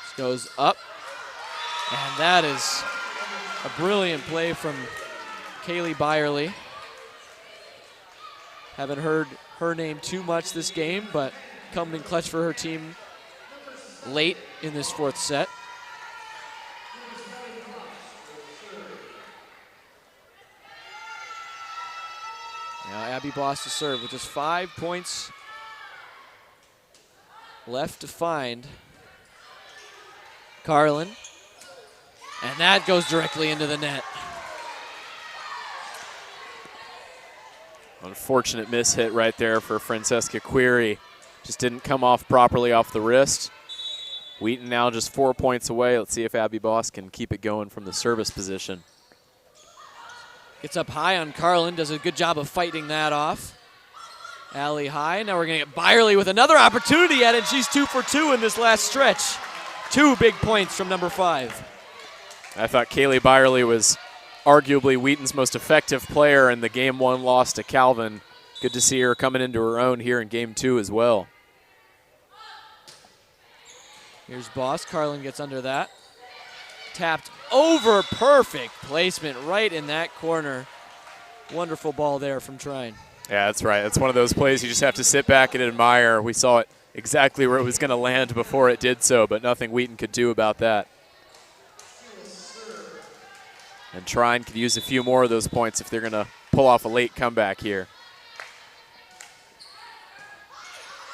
This goes up, and that is a brilliant play from Kaylee Byerly. Haven't heard her name too much this game, but coming in clutch for her team late in this fourth set. Now Abby Boss to serve with just 5 points left to find. Carlin. And that goes directly into the net. Unfortunate miss hit right there for Francesca Query. Just didn't come off properly off the wrist. Wheaton now just 4 points away. Let's see if Abby Boss can keep it going from the service position. Gets up high on Carlin, does a good job of fighting that off. Alley high, now we're gonna get Byerly with another opportunity at it. She's 2 for 2 in this last stretch. 2 big points from number 5. I thought Kaylee Byerly was arguably Wheaton's most effective player in the Game 1 loss to Calvin. Good to see her coming into her own here in Game 2 as well. Here's Boss. Carlin gets under that. Tapped over. Perfect placement right in that corner. Wonderful ball there from Trine. Yeah, that's right. That's one of those plays you just have to sit back and admire. We saw it exactly where it was going to land before it did so, but nothing Wheaton could do about that. And Trine could use a few more of those points if they're going to pull off a late comeback here.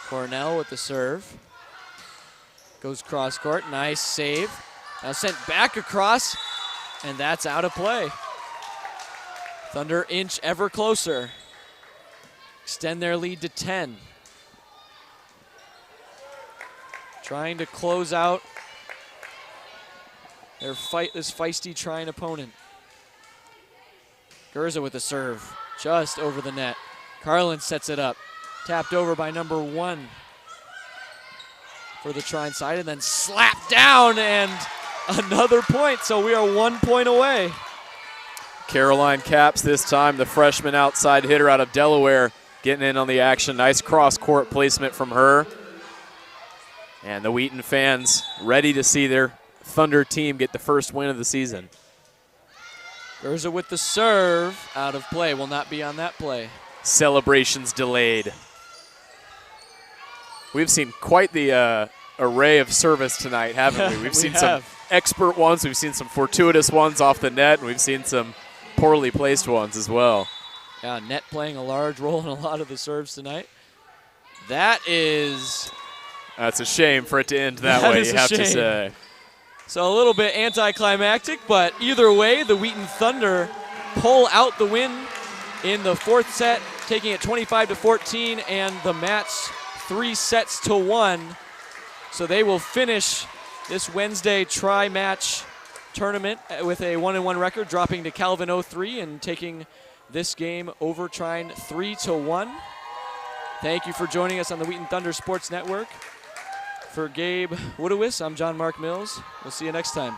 Cornell with the serve. Goes cross court. Nice save. Now sent back across, and that's out of play. Thunder inch ever closer. Extend their lead to 10. Trying to close out this feisty Trine opponent. Gerza with the serve, just over the net. Carlin sets it up. Tapped over by number 1 for the Trine side, and then slapped down, and another point. So we are 1 point away. Caroline Capps this time, the freshman outside hitter out of Delaware, getting in on the action. Nice cross-court placement from her. And the Wheaton fans ready to see their Thunder team get the first win of the season. Gerza with the serve, out of play, will not be on that play. Celebrations delayed. We've seen quite the array of service tonight, haven't we? We've seen some expert ones, we've seen some fortuitous ones off the net, and we've seen some poorly placed ones as well. Yeah, net playing a large role in a lot of the serves tonight. That's a shame for it to end that way, you have to say. So a little bit anticlimactic, but either way, the Wheaton Thunder pull out the win in the 4th set, taking it 25-14, and the match 3-1. So they will finish this Wednesday tri-match tournament with a 1-1 record, dropping to Calvin 03 and taking this game over Trine 3-1. Thank you for joining us on the Wheaton Thunder Sports Network. For Gabe Woodowis, I'm John Mark Mills. We'll see you next time.